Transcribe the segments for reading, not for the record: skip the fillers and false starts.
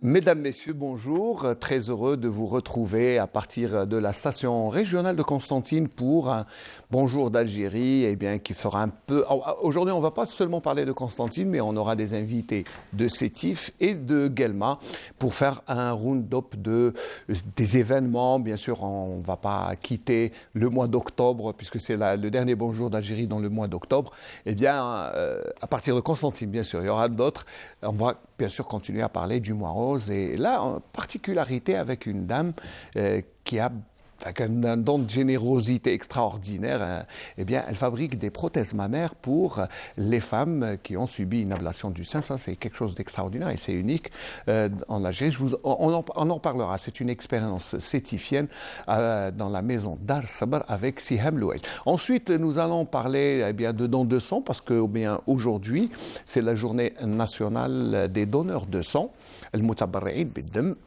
Mesdames, Messieurs, bonjour. Très heureux de vous retrouver à partir de la station régionale de Constantine pour un Bonjour d'Algérie, qui fera un peu... Aujourd'hui, on ne va pas seulement parler de Constantine, mais on aura des invités de Sétif et de Guelma pour faire un round-up des événements. Bien sûr, on ne va pas quitter le mois d'octobre, puisque c'est le dernier Bonjour d'Algérie dans le mois d'octobre. À partir de Constantine, bien sûr, il y aura d'autres. On va bien sûr continuer à parler du mois rose. Et là, en particularité avec une dame qui a un don de générosité extraordinaire, elle fabrique des prothèses mammaires pour les femmes qui ont subi une ablation du sein. Ça, c'est quelque chose d'extraordinaire et c'est unique en Algérie. On en parlera. C'est une expérience sétifienne dans la maison Dar Sabr avec Siham Louail. Ensuite, nous allons parler de dons de sang parce que aujourd'hui, c'est la journée nationale des donneurs de sang.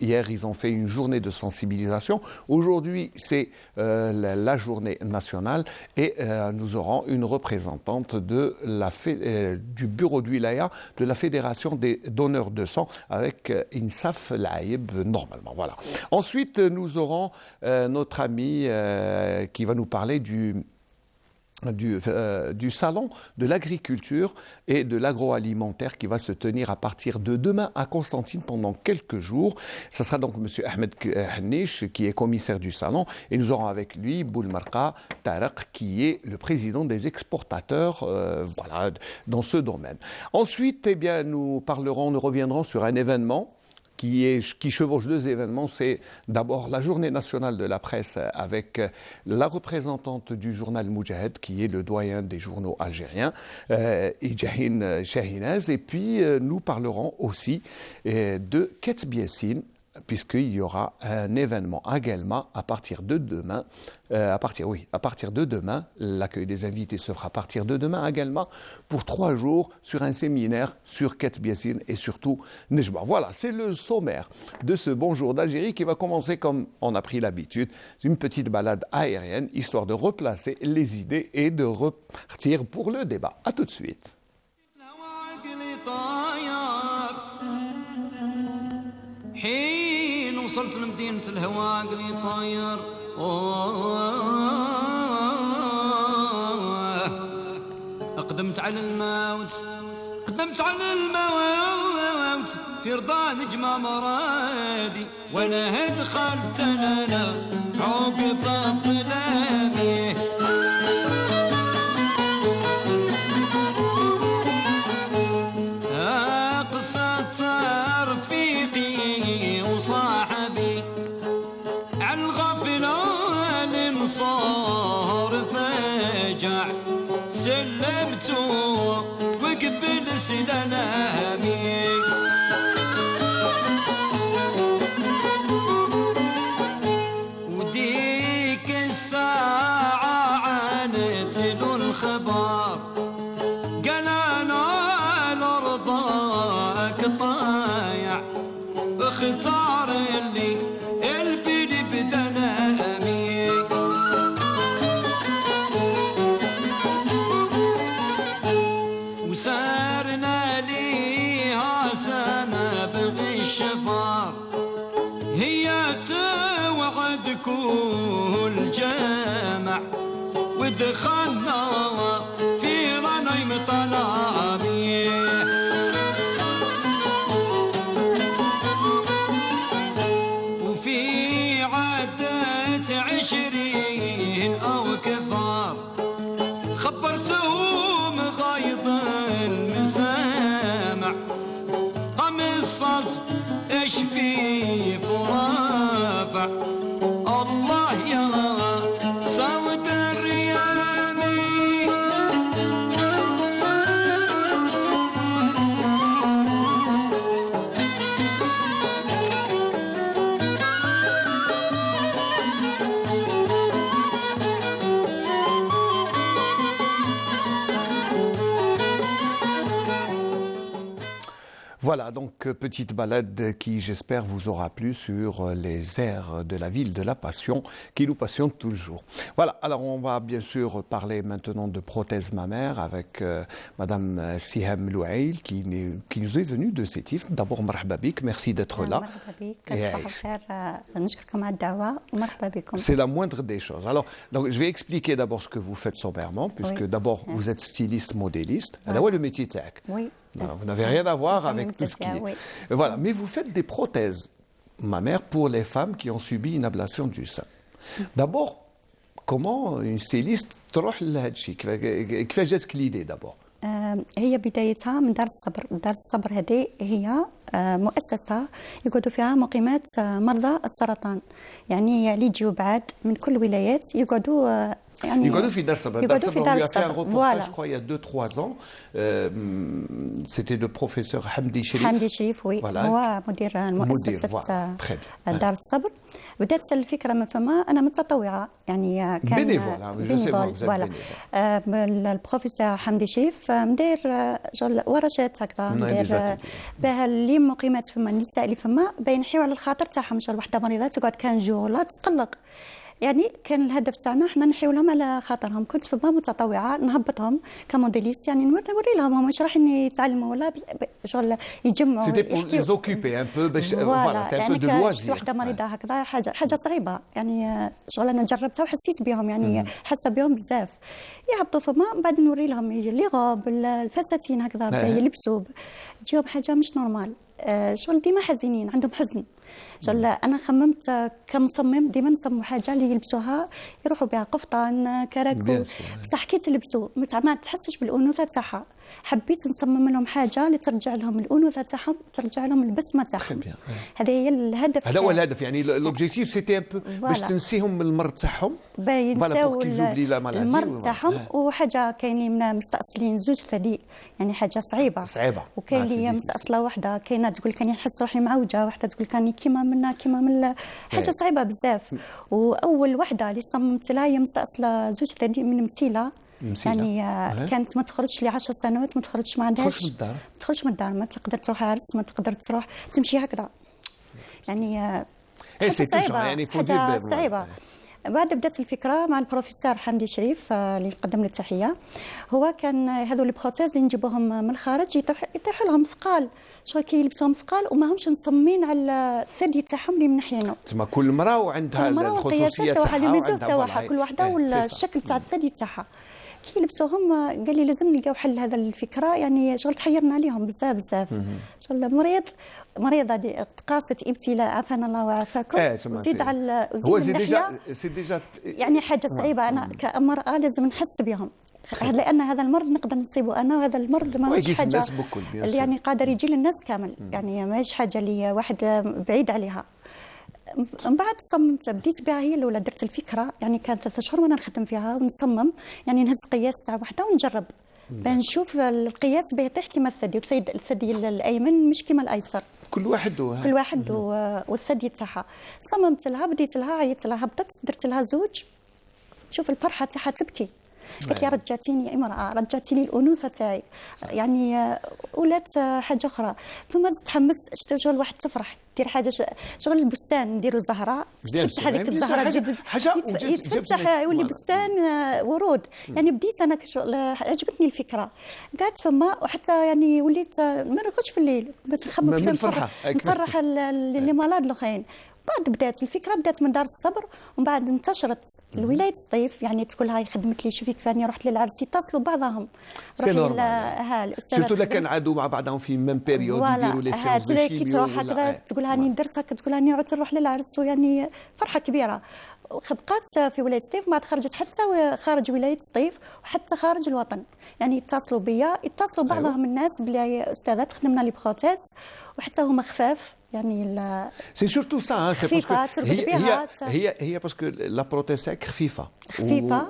Hier, ils ont fait une journée de sensibilisation. Aujourd'hui, c'est la journée nationale et nous aurons une représentante du bureau du wilaya de la Fédération des donneurs de sang avec Insaf Laïb normalement. Voilà. Ensuite, nous aurons notre ami qui va nous parler du salon de l'agriculture et de l'agroalimentaire qui va se tenir à partir de demain à Constantine pendant quelques jours. Ce sera donc M. Ahmed Hannish qui est commissaire du salon et nous aurons avec lui Boulemarqa Tarek qui est le président des exportateurs dans ce domaine. Ensuite, nous reviendrons sur un événement qui chevauche deux événements. C'est d'abord la journée nationale de la presse avec la représentante du journal Moudjahid, qui est le doyen des journaux algériens, Ijahin Shahinaz. Et puis, nous parlerons aussi de Ket Biessine, puisqu'il y aura un événement à Guelma à partir de demain. À partir de demain, l'accueil des invités se fera à partir de demain à Guelma pour 3 jours sur un séminaire sur Ket Biessine et surtout Nejba. Voilà, c'est le sommaire de ce Bonjour d'Algérie qui va commencer comme on a pris l'habitude, une petite balade aérienne, histoire de replacer les idées et de repartir pour le débat. À tout de suite. حين وصلت لمدينة الهوى عقلي طاير قدمت على الموت في رضا نجمة مرادي وانا دخلت انا عقب الظلامي وقبل سلامي وديك الساعة عانت له الخبر قال أنا لرضاك طايع اختار اللي البلي بدنامي وسارنا ليها سنة بغي الشفار هي توعد كل جامع ودخلنا في رنيم طلامي وفي عدة 20 أو كفار خبرتهم غايض المسامع قمصت ايش في فرافع الله يا سود الريامي Voilà, donc petite balade qui, j'espère, vous aura plu sur les airs de la ville de la Passion qui nous passionne toujours. Voilà, alors on va bien sûr parler maintenant de prothèse mammaire avec Madame Siham Louail qui nous est venue de Sétif. D'abord, marhaba bik, merci d'être là. C'est la moindre des choses. Alors, donc, je vais expliquer d'abord ce que vous faites sommairement, puisque d'abord, vous êtes styliste, modéliste. Alors, le métier tech. Oui. Non, vous n'avez rien à voir avec tout ce qui est. Oui. Voilà, mais vous faites des prothèses mammaires pour les femmes qui ont subi une ablation du sein. D'abord, comment une styliste تروح لهذا الشيء كيفاش جاتك l'idée d'abord؟ هي بدايتها من دار الصبر. دار الصبر هذه هي مؤسسة يقعدوا فيها مقيمات مرضى السرطان، يعني اللي يجيو بعد من كل الولايات يقعدوا يعني يقعدوا في دار الصبر. يقعدوا في دار الصبر. On lui a fait un reportage, Voilà. je crois, il y a 2-3 ans. C'était le professeur Hamdi Sherif. حمدي شريف وي Voilà. هو مدير مؤسسة voilà. Très bien. دار الصبر. بدات الفكرة من فما أنا متطوعة، يعني كان Bénévole, hein, je sais pas, vous êtes فوالا. البروفيسور حمدي شريف مدير شغل ورشات هكذا، مدير باه اللي مقيمات فما النساء اللي فما بينحيو على الخاطر تاعهم. شغل وحده مريضه تقعد كان جو ولا تقلق، يعني كان الهدف تاعنا احنا نحيو لهم على خاطرهم. كنت فما متطوعه نهبطهم كموديليست، يعني نوري لهم هم مش رايحين يتعلموا ولا شغل يجمعوا C'était pour les occuper un peu باش voilà, c'était un peu de loisir. وحده مريضه هكذا حاجه صعيبه، يعني شغل انا جربتها وحسيت بهم، يعني حاسه بهم بزاف. يهبطوا فما بعد نوري لهم لي غوب الفساتين هكذا يلبسوا، تجيهم حاجه مش نورمال. شغل ديما حزينين، عندهم حزن. شغل انا خممت كمصمم ديما نصمموا حاجه اللي يلبسوها يروحوا بها قفطان كراكو، بصح كي تلبسوا ما تحسش بالانوثه تاعها. حبيت نصمم لهم حاجه اللي ترجع لهم الانوثه تاعهم، ترجع لهم البسمه تاعهم. هذا هي الهدف. هذا هو الهدف، يعني لوبجيكتيف سيتي ان بو باش تنسيهم من المرض تاعهم، ينساو المرض تاعهم. وحاجه كاين اللي مستأصلين زوج ثدي، يعني حاجه صعيبه وكاين اللي مستأصله وحده، كاينه تقول كاني نحس روحي معوجه، وحده تقول كاني كيما من حاجه صعيبه بزاف. واول وحده اللي صممت لها هي مستأصله زوج ثدي من مسيله، يعني كانت ما تخرجش لي 10 سنوات، ما تخرجش، ما عندهاش تخرج من الدار، ما تقدر تروح عرس، ما تقدر تروح تمشي هكذا، يعني صعيبه، يعني حاجه صعيبه. بعد بدات الفكره مع البروفيسور حمدي شريف اللي نقدم له التحيه. هو كان هذو لي بروتيز اللي نجيبوهم من الخارج يطيحوا لهم ثقال، شغل كي يلبسوهم ثقال وما همش مصممين على الثدي تاعهم اللي منحينه. تما كل مراه وعندها الخصوصيه تاعها، كل وحده والشكل تاع الثدي تاعها. كي لبسوهم قال لي لازم نلقاو حل هذا الفكره، يعني شغل تحيرنا عليهم بزاف. شغل مريضه تقاست ابتلاء، عافانا الله وعافاكم. زيد على هو سي ديجا يعني حاجه صعيبه. انا كمراه لازم نحس بهم، لان هذا المرض نقدر نصيبه انا، وهذا المرض ماهوش حاجه اللي يعني قادر يجي للناس كامل، يعني ماهيش حاجه اللي واحد بعيد عليها. من بعد صممت، بديت بها هي الاولى، درت الفكره، يعني كانت 3 أشهر وانا نخدم فيها ونصمم، يعني نهز قياس تاع وحده ونجرب بنشوف القياس به يطيح كيما الثدي الايمن مش كيما الايسر، كل واحد والثدي تاعها. صممت لها، بديت لها، عيطت لها، هبطت درت لها زوج. شوف الفرحه تاعها تبكي، قالت لي رجعتيني يا امراه، رجعتيني الانوثه تاعي، يعني ولات حاجه اخرى. ثم تحمست، شغل واحد تفرح دير حاجه، شغل البستان نديروا زهره، تفتح هذيك الزهره يتفتح يولي بستان ورود. يعني بديت انا عجبتني الفكره، قعدت فما وحتى يعني وليت ما نرقدش في الليل، نخمم كيف نفرح اللي مرض الاخرين. بعد بدات الفكره، بدات من دار الصبر، ومن بعد انتشرت الولايه سطيف، يعني تقول هاي خدمت لي شوفي كيفاني رحت للعرس، يتصلوا بعضهم روحي سيرتو لك كان عادوا مع بعضهم في ميم بيريود يديروا لي سيونس دو كي تروح هكذا تقول هاني درت هكا، تقول هاني عدت نروح للعرس، ويعني فرحه كبيره. بقات في ولايه سطيف، بعد خرجت حتى خارج ولايه سطيف وحتى خارج الوطن، يعني يتصلوا بيا، يتصلوا بعضهم الناس بلي استاذات خدمنا لي بروتيز، وحتى هما خفاف، يعني سي سورتو سا، سي باسكو هي باسكو لا بروتيز خفيفه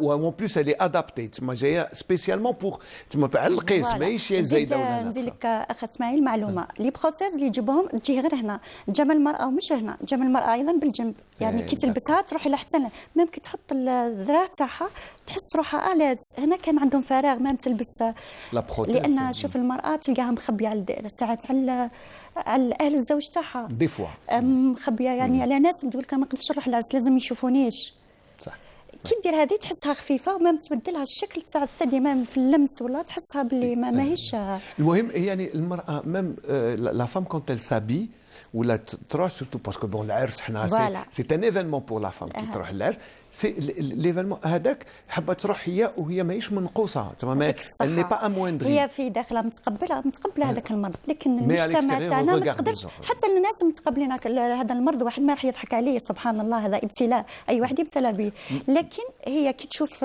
و بلوس الي ادابتي، تما جايه سبيسيالمون بور تما على القيس، ماهيش زايده ولا ناقصه. ندير لك اخ اسماعيل معلومه، لي بروتيز اللي يجيبوهم تجي غير هنا، جمع المراه ومش هنا، جمع المراه ايضا بالجنب، يعني كي تلبسها تروح الى حتى ميم كي تحط الذراع تاعها تحس روحها لا هنا كان عندهم فراغ ما تلبس لان شوف المراه تلقاها مخبيه على ساعات على اهل الزوج تاعها دي فوا مخبيه يعني على ناس تقول لك ما نقدرش نروح العرس لازم يشوفونيش صح كي دير هذه تحسها خفيفه وما تبدلها الشكل تاع الثدي ما في اللمس ولا تحسها باللي ما هيش. المهم يعني المراه ميم لا فام كونت elle s'habille ولا تروح سورتو باسكو بون العرس حنا سي ان ايفينمون بور لا فام كي تروح العرس سي ليفينمون هذاك حابه تروح هي وهي ماهيش منقوصه تمام اللي با اموندري هي في داخلها متقبله هذاك المرض لكن المجتمع تاعنا ما تقدرش حتى الناس متقبلين هذا المرض واحد ما راح يضحك عليه سبحان الله هذا ابتلاء اي واحد يبتلى به لكن هي كي تشوف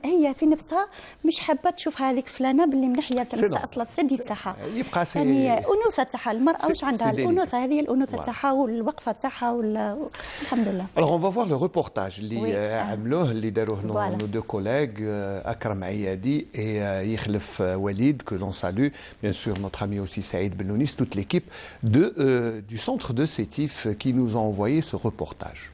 هي في نفسها مش حابه تشوف هذيك فلانه باللي منحيه تنسى اصلا الثدي تاعها يبقى يعني انوثه تاعها المراه واش عندها الانوثه هذه الانوثه تاعها والوقفه تاعها الحمد لله. Alors on va voir le reportage اللي عملوه اللي داروه nos deux collègues Akram Ayadi et Yikhlef Walid que l'on salue bien sûr notre ami aussi Saïd Benounis toute l'équipe du centre de Sétif qui nous a envoyé ce reportage.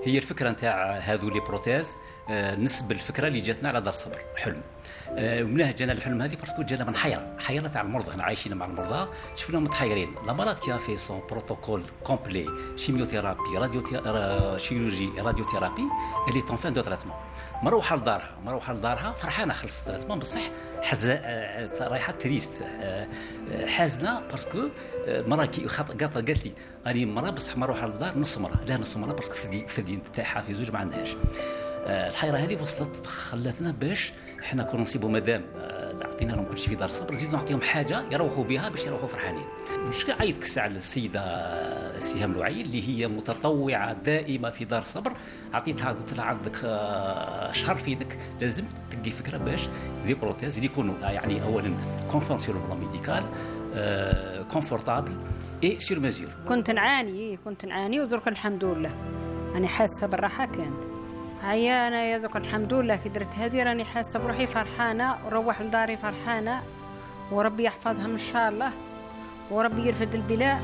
هي الفكره نتاع هذو لي بروتيز نسب الفكره اللي جاتنا على دار الصبر حلم ومنها جانا الحلم هذه باسكو جانا من حيره تاع المرضى احنا عايشين مع المرضى شفناهم متحيرين لابارات كي في سون بروتوكول كومبلي شيميوثيرابي شيروجي راديوثيرابي اللي طون فان دو تريتمون مروحه لدارها فرحانه خلصت التريتمون بصح رايحه تريست حازنه باسكو مرة كي قالت لي راني مرة بصح مروحه للدار نص مرة باسكو الثدي تاعها في زوج ما عندهاش. الحيره هذه وصلت خلاتنا باش احنا كنا نصيبوا مدام عطينا لهم كل شيء في دار الصبر زيدوا نعطيهم حاجه يروحوا بها باش يروحوا فرحانين. مش عيطك الساعه السيده سهام لوعي اللي هي متطوعه دائمه في دار الصبر عطيتها قلت لها عندك شهر في يدك لازم تلقي فكره باش لي بروتيز اللي يكونوا يعني اولا كونفورم سور لو ميديكال كونفورتابل اي سور ميزور. كنت نعاني ودرك الحمد لله انا حاسه بالراحه كان عيانه يا ذوك الحمد لله كي درت هذه راني حاسه بروحي فرحانه وروح لداري فرحانه وربي يحفظها ان شاء الله وربي يرفد البلاء.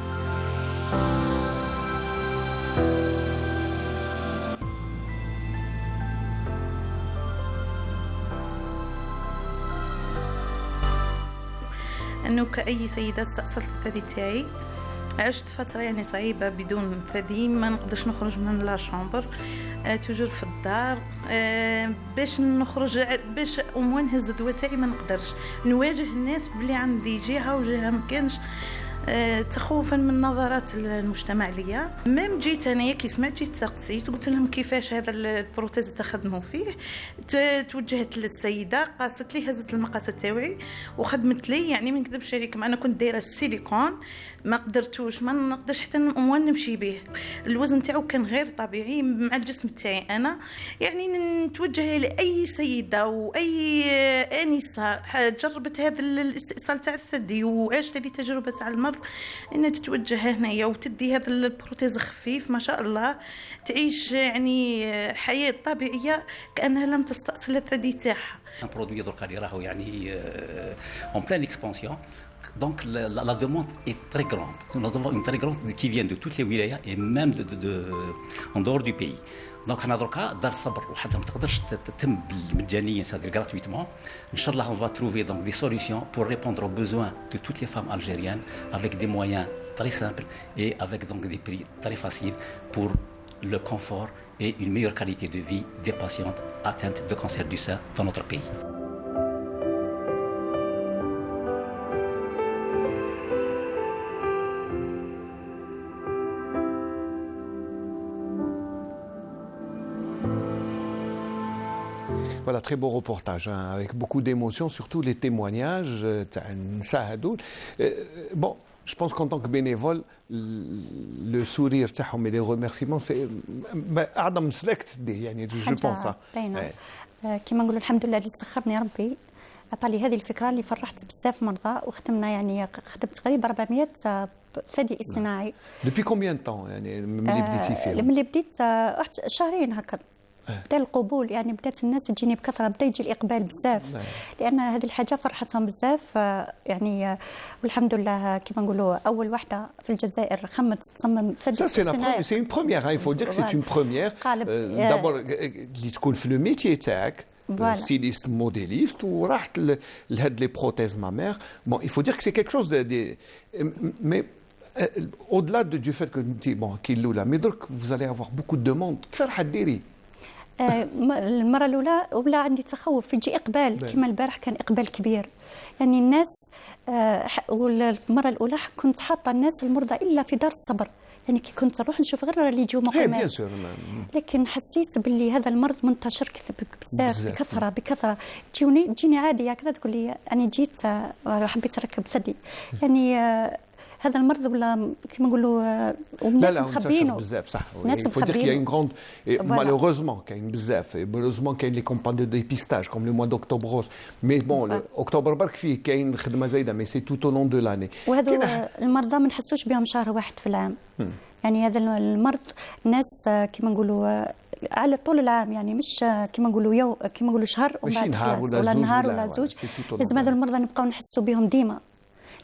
انه كأي سيده استأصلت الثدي تاعي عشت فتره يعني صعيبه بدون ثدي ما نقدرش نخرج من لا شامبر توجور في الدار باش نخرج باش نهز الدواء تاعي ما نقدرش نواجه الناس بلي عندي جهه وجهه ما كانش تخوفا من نظرات المجتمع ليا. ميم جيت انايا كي سمعت جيت سقسيت قلت لهم كيفاش هذا البروتيز تخدموا فيه. توجهت للسيده قاست لي هزت المقاس تاعي وخدمت لي يعني ما نكذبش عليكم انا كنت دايره السيليكون ما قدرتوش ما نقدرش حتى نمشي به. الوزن تاعو كان غير طبيعي مع الجسم تاعي انا يعني نتوجه لاي سيده واي انسه جربت هذا الاستئصال تاع الثدي وعشت هذه تجربه تاع المرض ان تتوجه هنايا وتدي هذا البروتيز خفيف ما شاء الله تعيش يعني حياه طبيعيه كانها لم تستأصل الثدي تاعها. ان برودوي درك اللي راهو يعني اون بلان اكسبانسيون. Donc la demande est très grande. Nous avons une très grande qui vient de toutes les wilayas et même en dehors du pays. Donc حنا دركا دار الصبر وحتى ما تقدرش تتم بالمجانيه هذه gratuitement. ان شاء الله on va trouver donc des solutions pour répondre aux besoins de toutes les femmes algériennes avec des moyens très simples et avec donc des prix très faciles pour le confort et une meilleure qualité de vie des patientes atteintes de cancer du sein dans notre pays. Voilà, très beau reportage, hein, avec beaucoup d'émotions, surtout les témoignages. Bon, je pense qu'en tant que bénévole, le sourire et les remerciements, c'est أعظم سلاك تديه يعني je pense ça. كما نقولوا الحمد لله اللي سخرني ربي عطى لي هذه الفكره اللي فرحت بزاف مرضى وخدمنا يعني خدمت قريب 400 ثدي اصطناعي. Depuis combien de temps يعني ملي بديتي فيه؟ ملي بديت شهرين هكا. بدا القبول، يعني بدات الناس تجيني بكثره، بدا يجي الاقبال بزاف، لان هذه الحاجه فرحتهم بزاف. يعني والحمد لله كما نقولوا اول واحده في الجزائر خمت تصمم Ça c'est une première, il faut dire que c'est une première. D'abord اللي تكون في لو ميتي تاعك ستيليست موديليست وراحت لهاد لي بروتيز مامير. Bon, il faut dire que c'est quelque chose de mais au-delà du fait que bon qu'il là mais donc vous allez avoir beaucoup de demandes. كيف راح ديري؟ المره الاولى ولا عندي تخوف يجي اقبال كما البارح كان اقبال كبير، يعني الناس والمره الاولى كنت حاطه الناس المرضى الا في دار الصبر، يعني كي كنت نروح نشوف غير اللي يجوا مقيمات، لكن حسيت باللي هذا المرض منتشر بزاف بكثره تجيني عادي هكذا تقول لي انا جيت حبيت نركب ثدي، يعني هذا المرض ولا كيما نقولوا لا مخبينه بزاف صح. il faut dire qu'il y a une grande malheureusement كاين بزاف malheureusement كاين لي كومبان دو ديبيستاج كوم لو موا d'octobre rose mais bon اكتوبر برك فيه كاين خدمه زايده mais c'est tout au long de l'année. وهذو المرضى ما نحسوش بهم شهر واحد في العام، يعني هذا المرض الناس كيما نقولوا على طول العام، يعني مش كيما نقولوا كيما نقولوا شهر ولا نهار ولا زوج، لازم هذو المرضى نبقاو نحسوا بهم ديما،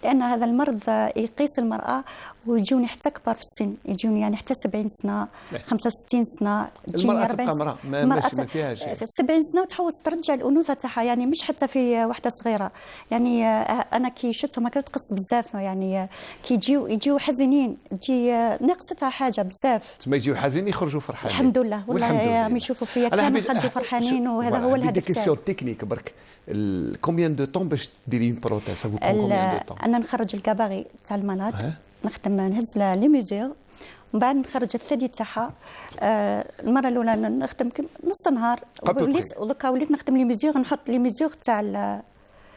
لأن هذا المرض يقيس المرأة ويجوني حتى كبار في السن، يجوني يعني حتى 70 سنة 65 سنة المرأة تبقى امرأة ما فيهاش 70 سنة وتحوس ترجع الأنوثة تاعها، يعني مش حتى في واحدة صغيرة، يعني أنا كي شفتهم هكذا تقص بزاف، يعني كي يجيو حزينين تجي ناقصتها حاجة بزاف، تما يجيو حزينين يخرجوا فرحانين الحمد لله والله هم يشوفوا فيا كانوا يخرجوا فرحانين، وهذا هو الهدف تاعي. كيسيون تكنيك برك combien de temps باش ديري une prothèse ça vous prend combien de temps؟ أنا نخرج الكباغي تاع المرض، نهز لي ميزور، ومن بعد نخرج الثدي تاعها. المره الاولى نخدم نص نهار، وليت نخدم لي ميزور، نحط لي ميزور تاع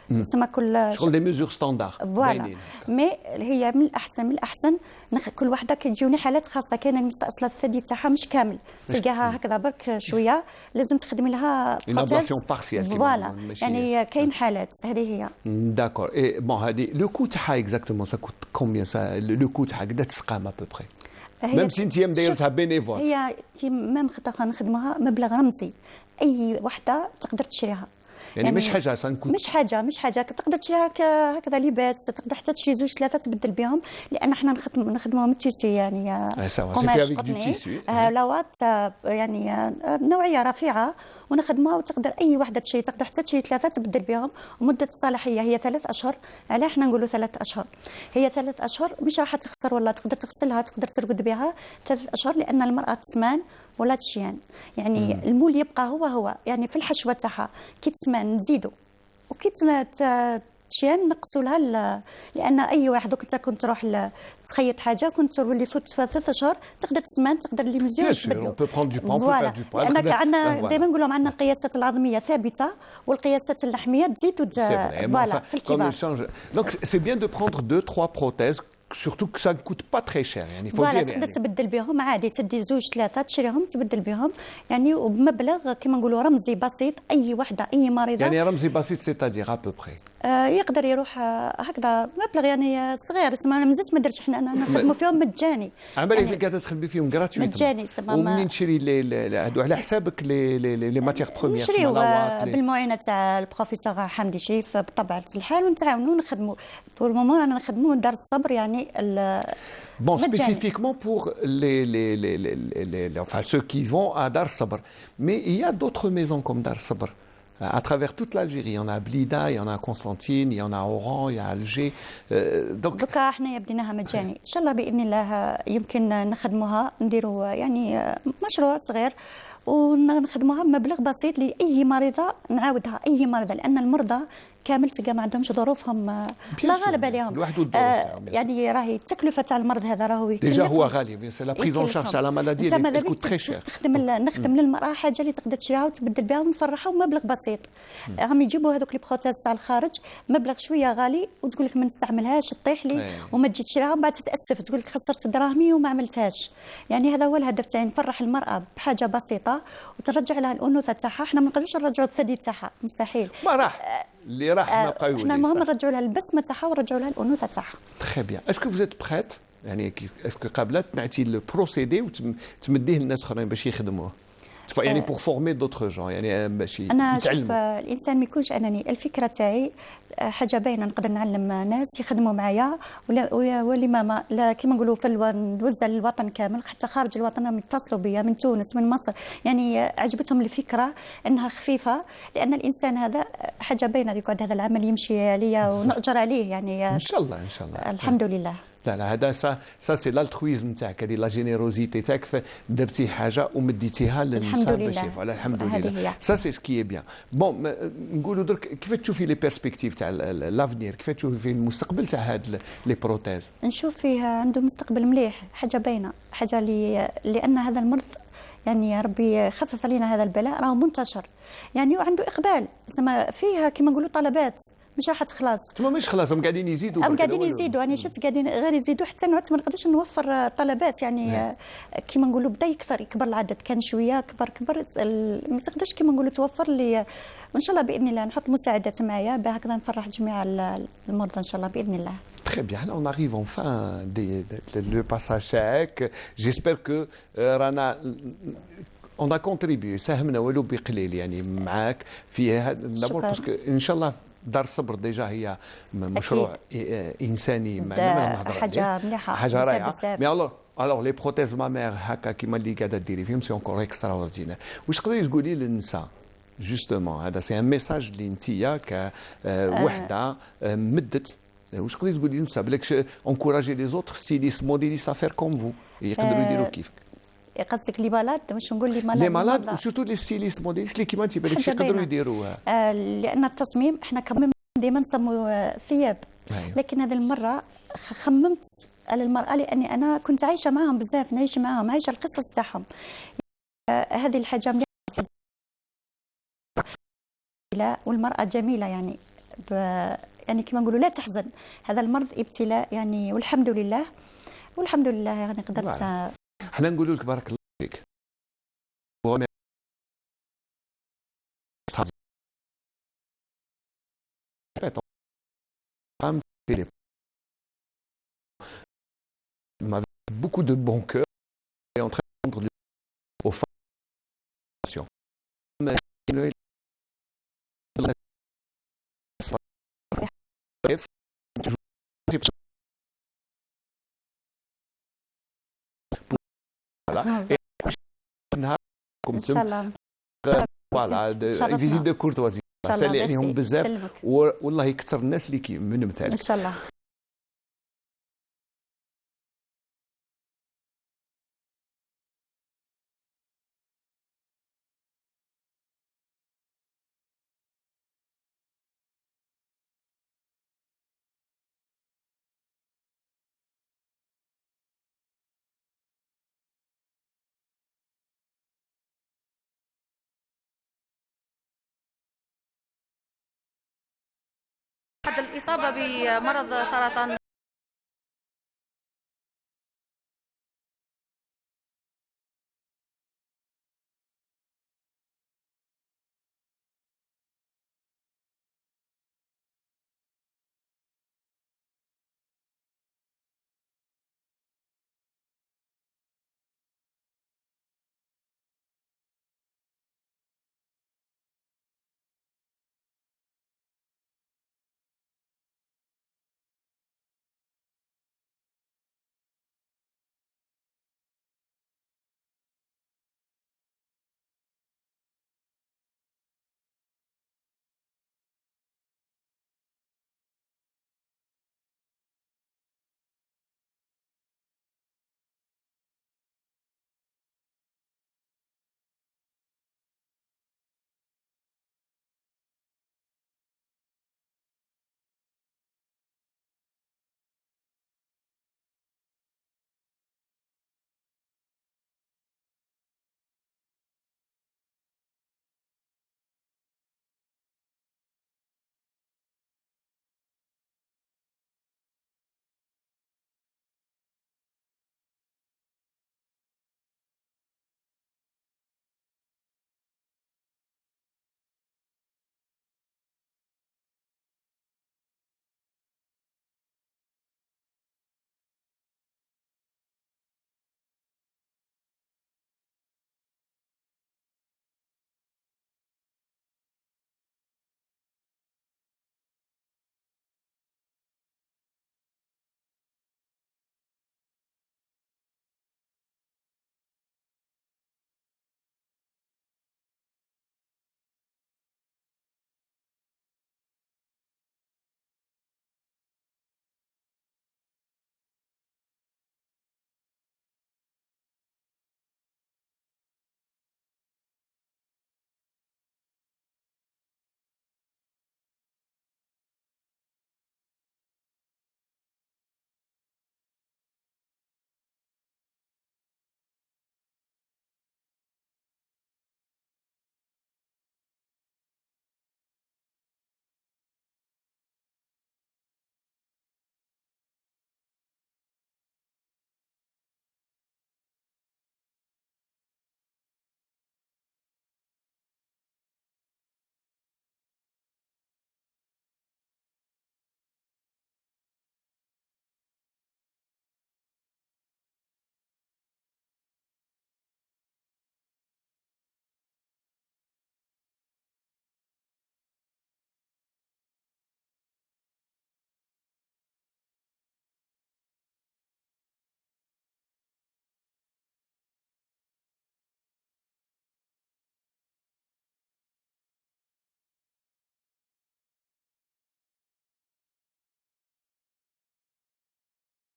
تسمى كل شغل دي ميزور ستاندار فوالا. مي هي من الاحسن كل وحده كتجيوني حالات خاصه، كاينه المستأصله الثدي تاعها مش كامل، تلقاها هكذا برك شويه لازم تخدمي لها بروتيزيون بارسيال فوالا، يعني كاين حالات هذه هي. داكور اي بون هذه لو كو تاعها اكزاكتومون سا كوت كومبيان سا لو كو تاعها قد تسقام ا بو بري ميم سي انت دايرتها بينيفول؟ هي كي ميم نخدمها مبلغ رمزي، اي وحده تقدر تشريها، يعني مش حاجه سانكوت، مش حاجه تقدر تشريها هكذا لباس، تقدر حتى تشري زوج ثلاثه تبدل بهم، لان احنا نخدموهم التيسي، يعني قماش قطني لوات، يعني نوعيه رفيعه ونخدموها، وتقدر اي وحده تشري، تقدر حتى تشري ثلاثه تبدل بهم، ومده الصلاحيه هي 3 أشهر. علاه احنا نقولوا 3 أشهر؟ هي 3 أشهر مش راح تخسر، ولا تقدر تغسلها، تقدر ترقد بها 3 أشهر، لان المراه تسمان ولا تشيان، يعني المول يبقى هو، يعني في الحشوه تاعها كي تسمان نزيدوا، وكي تشيان نقصوا لها، لان اي واحد كنت تروح تخيط حاجه كنت تولي تفوت 3 أشهر تقدر تسمان، تقدر لي ميزور تبدلوا. لانك عندنا دائما نقول لهم عندنا القياسات العظميه ثابته والقياسات اللحميه تزيد فوالا في الكبار. دونك سي بيان دو بروندر 2-3 بروتيز surtout que ça ne coûte pas très cher، يعني faut dire تقدر تبدل بهم عادي، تدي زوج ثلاثه تشريهم تبدل بهم، يعني وبمبلغ كما نقولوا رمزي بسيط، اي وحده اي مريضه يعني رمزي بسيط سيتادير ا بو بري يقدر يروح هكذا مبلغ يعني صغير، اسمع مازلت ما درتش حنا نخدموا فيهم مجاني، عمرك اللي قاعده تخدمي فيهم غراتويت مجاني، ومنين نشري هادو على حسابك لي ماتيغ بروميير، نشريو بالمعينه تاع البروفيسور حمدي شريف بطبيعه الحال، ونتعاونوا نخدموا بور مومون انا نخدموا دار الصبر، يعني bon spécifiquement pour enfin ceux qui vont à Dar Sabr, mais il y a d'autres maisons comme Dar Sabr à travers toute l'Algérie. Il y en a à Blida, il y en a à Constantine, il y en a à Oran, il y a à Alger. Donc احنا بديناها مجاني، ان شاء الله باذن الله يمكن نخدموها، نديروا يعني مشروع صغير ونخدموها بمبلغ بسيط لاي مريضه، نعاودها اي مريضه، لان المرضى كامل تلقى ما عندهمش ظروفهم لا غالب عليهم، يعني راهي التكلفه تاع المرض هذا راهو ديجا هو غالي، سي لا بريزون شارج على مالادي اللي كوت تري شير. نخدم للمراه حاجه اللي تقدر تشريها وتبدل بها ونفرحها بمبلغ بسيط. هم يجيبوا هذوك لي بروتيز تاع الخارج مبلغ شويه غالي، وتقول لك ما نستعملهاش تطيح لي وما تجي تشريها، ومن بعد تتاسف تقول لك خسرت دراهمي وما عملتهاش. يعني هذا هو الهدف تاعي، نفرح المراه بحاجه بسيطه وترجع لها الانوثه تاعها. احنا ما نقدروش نرجعوا الثدي تاعها، مستحيل. ما راح اللي راح نبقاو احنا المهم نرجعوا لها البسمه تاعها ونرجعوا لها الانوثه تاعها. تري بيان. اسكو فوزيت بريت، يعني اسكو قابلات نعطي البروسيدي وتمديه للناس اخرين باش يخدموه؟ يعني بور فورمي دوطخ جون، يعني باش انا شوف يتعلموا. الانسان ما يكونش اناني. الفكره تاعي حاجه باينه، نقدر نعلم ناس يخدموا معايا ولما ما لا كيما نقولوا نوزع للوطن كامل، حتى خارج الوطن يتصلوا بيا من تونس من مصر، يعني عجبتهم الفكره انها خفيفه، لان الانسان هذا حاجه باينه يقعد هذا العمل يمشي عليا ونأجر عليه يعني ان شاء الله ان شاء الله الحمد لله. لا هذا سا سي لالترويزم تاعك، هذه لا جينيروزيتي تاعك، درتي حاجه ومديتيها للانسان باش يفعل. الحمد لله سا سي سكي بيان. بون نقولوا درك كيف تشوفي لي بيرسبكتيف تاع لافنير، كيف تشوفي في المستقبل تاع هاد لي بروتيز؟ نشوف فيه عنده مستقبل مليح، حاجه باينه، حاجه لان هذا المرض يعني ربي يخفف علينا هذا البلاء، راه منتشر يعني وعنده اقبال، زعما فيها كيما نقولوا طلبات مش راح تخلص. ثم مش خلاص هم قاعدين يزيدوا، قاعدين يزيدوا، انا شفت قاعدين غير يزيدوا، حتى نعود ما نقدرش نوفر طلبات يعني كيما نقولوا بدا يكبر العدد، كان شويه كبر ما تقدرش كيما نقولوا توفر لي. وان شاء الله باذن الله نحط مساعدات معايا هكذا نفرح جميع المرضى ان شاء الله باذن الله. Très bien, là on arrive enfin le passage تاعك. J'espère que رانا on a contribué، ساهمنا ولو بقليل يعني معاك في هذا دابور، باسكو ان شاء الله دار الصبر ديجا هي مشروع انساني حاجه مليحه، حاجه رائعه. مي alors les prothèses mammaires هكا كيما اللي قاعده ديري فيهم سي اونكور اكسترا اوردينير. واش تقدري تقولي للنساء جوستومون، هذا سي ان ميساج اللي انتيا كوحده مدت، واش تقدري تقولي للنساء بالك انكوراجي لي زوتر ستيليست موديليست افير كوم فو يقدروا يديروا كيفك؟ قصدك لي مالاد، واش نقول لي مالاد وسورتو لي ستيليست موديليست اللي كيما انت بالك يقدروا يديروها؟ لان التصميم احنا كمان دائما نصمموا ثياب، لكن هذه المره خممت على المراه، لاني انا كنت عايشه معهم بزاف، نعيش معهم، عايشه القصص تاعهم. هذه الحاجه مليحه، والمراه جميله يعني يعني كما نقولوا لا تحزن، هذا المرض ابتلاء يعني، والحمد لله يعني قدرت. احنا نقولوا لك بارك الله فيك. Beaucoup de bon cœur et en train de rendre aux femmes. ان شاء الله فوالا فيزيت دو كورتوازي سالي عليهم بزاف، والله يكثر الناس اللي من مثالك ان شاء الله. بعد الإصابة بمرض سرطان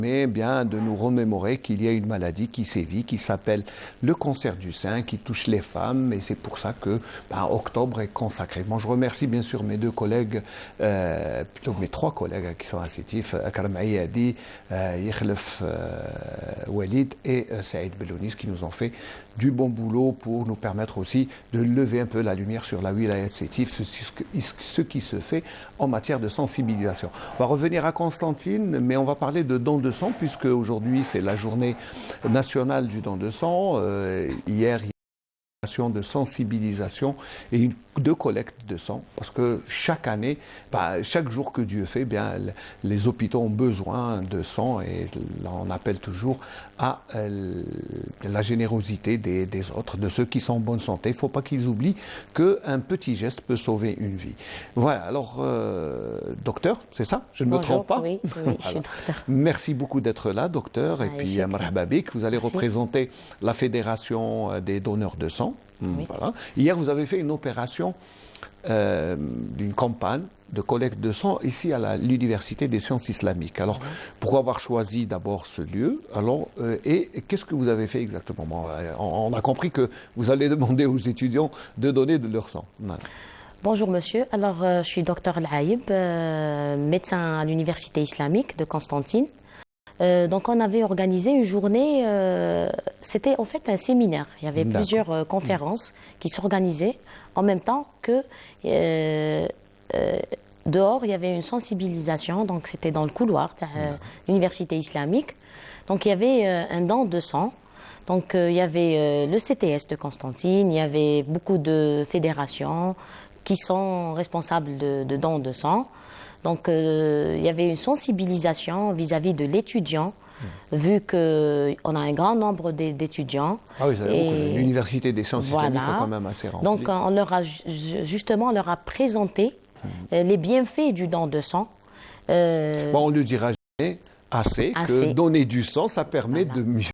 mais bien de nous remémorer qu'il y a une maladie qui sévit, qui s'appelle le cancer du sein, qui touche les femmes, et c'est pour ça que octobre est consacré. Bon, je remercie bien sûr mes deux collègues, plutôt mes trois collègues qui sont assétifs, Akram Ayadi, Yekhlef Walid et Saïd Belounis, qui nous ont fait du bon boulot pour nous permettre aussi de lever un peu la lumière sur la wilaya de Sétif, ce qui se fait en matière de sensibilisation. On va revenir à Constantine, mais on va parler de don de sang, puisque aujourd'hui c'est la journée nationale du don de sang. Hier, il y a une opération de sensibilisation et de collecte de sang, parce que chaque année, chaque jour que Dieu fait, les hôpitaux ont besoin de sang, et là, on appelle toujours à la générosité des autres, de ceux qui sont en bonne santé. Il ne faut pas qu'ils oublient qu'un petit geste peut sauver une vie. Voilà, alors, docteur, c'est ça? Je ne me trompe pas? Oui, oui, je suis docteur. Merci beaucoup d'être là, docteur, et puis marhaba bik, vous allez représenter la Fédération des donneurs de sang. Oui. Voilà. Hier, vous avez fait une opération d'une campagne de collecte de sang ici à l'Université des sciences islamiques. Alors, pourquoi avoir choisi d'abord ce lieu? Alors, et qu'est-ce que vous avez fait exactement? On a compris que vous allez demander aux étudiants de donner de leur sang. Voilà. Bonjour monsieur, alors je suis docteur Al-Aïb, médecin à l'Université islamique de Constantine. Donc on avait organisé une journée, c'était en fait un séminaire. Il y avait plusieurs conférences qui s'organisaient en même temps que dehors, il y avait une sensibilisation, donc c'était dans le couloir de l'Université islamique. Donc il y avait un don de sang. Donc il y avait le CTS de Constantine, il y avait beaucoup de fédérations qui sont responsables de dons de sang. Donc, il y avait une sensibilisation vis-à-vis de l'étudiant, vu qu'on a un grand nombre d'étudiants. Ah oui, l'Université des sciences islamiques est quand même assez remplie. Donc, on leur a présenté les bienfaits du don de sang. On ne le dira jamais assez que donner du sang, ça permet de mieux.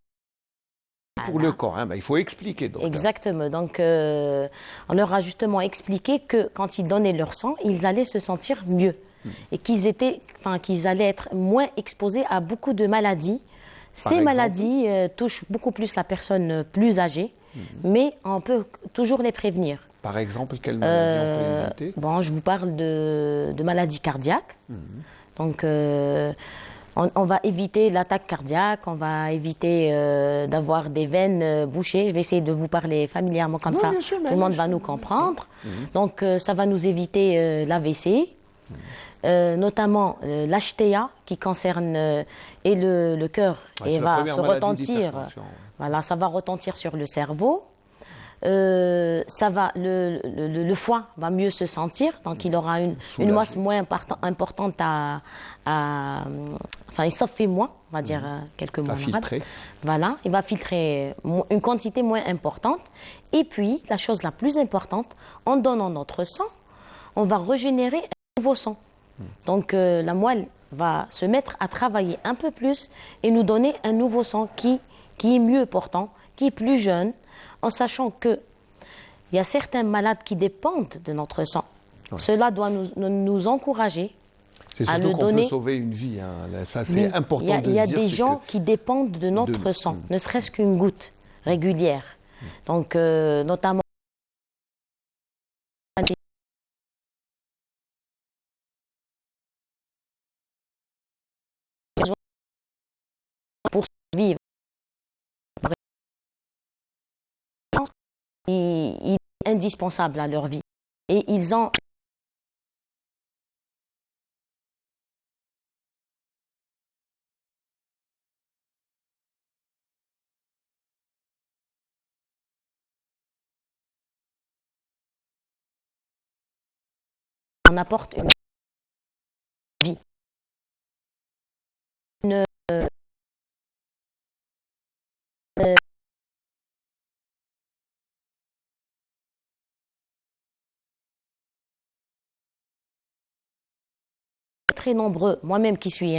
Pour le corps, il faut expliquer. Docteur. Exactement. Donc, on leur a justement expliqué que quand ils donnaient leur sang, ils allaient se sentir mieux. Et qu'ils allaient être moins exposés à beaucoup de maladies. Ces maladies touchent beaucoup plus la personne plus âgée, mais on peut toujours les prévenir. Par exemple, quelles maladies on peut éviter? Bon, je vous parle de maladies cardiaques. Donc, on va éviter l'attaque cardiaque, on va éviter d'avoir des veines bouchées. Je vais essayer de vous parler familièrement comme ça. Tout le monde va nous comprendre. Donc, ça va nous éviter l'AVC. Notamment l'HTA qui concerne et le cœur et va se retentir. Voilà, ça va retentir sur le cerveau. Ça va, le foie va mieux se sentir, donc il aura une masse moins importante enfin, il s'affait moins, on va dire quelques mots en arabe. Voilà, il va filtrer une quantité moins importante. Et puis, la chose la plus importante, en donnant notre sang, on va régénérer un nouveau sang. Donc la moelle va se mettre à travailler un peu plus et nous donner un nouveau sang qui est mieux portant, qui est plus jeune, en sachant qu'il y a certains malades qui dépendent de notre sang. Ouais. Cela doit nous encourager à le donner. C'est surtout qu'on peut sauver une vie. Hein. Ça, c'est important de dire. Il y a des gens qui dépendent de notre sang, ne serait-ce qu'une goutte régulière. Donc notamment pour vivre. Il est indispensable à leur vie. Et ils ont on apporte une vie. Très nombreux, moi-même qui suis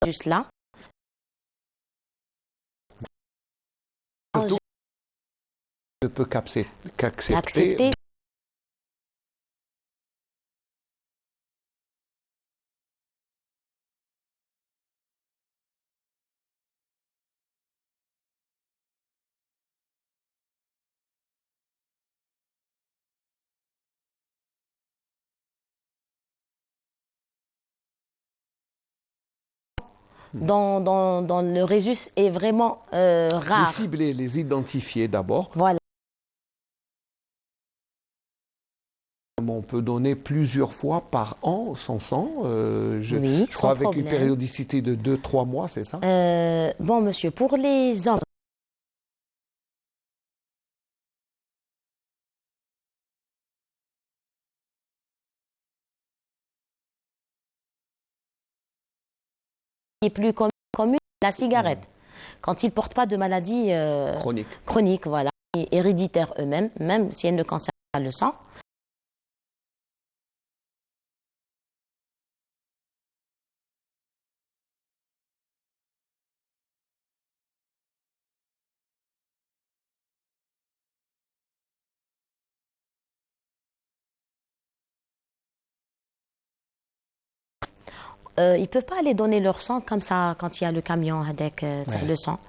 juste là. ne peut qu'accepter. Accepter. Dans le Rhésus est vraiment rare. Les cibler, les identifier d'abord. Voilà. On peut donner plusieurs fois par an son sang. Oui, je crois sans avec une problème. périodicité de 2-3 mois, c'est ça? Bon, monsieur, pour les hommes, qui est plus commune, la cigarette. Quand ils ne portent pas de maladie chronique, voilà, et héréditaire eux-mêmes, même si elles ne concernent pas le sang. Ils ne peuvent pas aller donner leur sang comme ça quand il y a le camion avec le sang.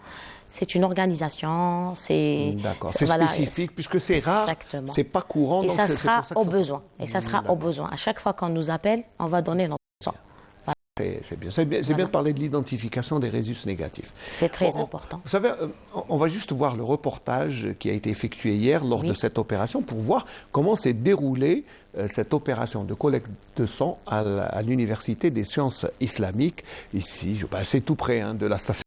C'est une organisation, D'accord, c'est spécifique puisque c'est rare, c'est pas courant. Et donc ça sera au besoin. Et ça sera au besoin. À chaque fois qu'on nous appelle, on va donner notre sang. C'est bien de parler de l'identification des résus négatifs. C'est très important. Vous savez, on va juste voir le reportage qui a été effectué hier lors de cette opération pour voir comment s'est déroulée cette opération de collecte de sang à l'Université des sciences islamiques, ici, c'est tout près de la station.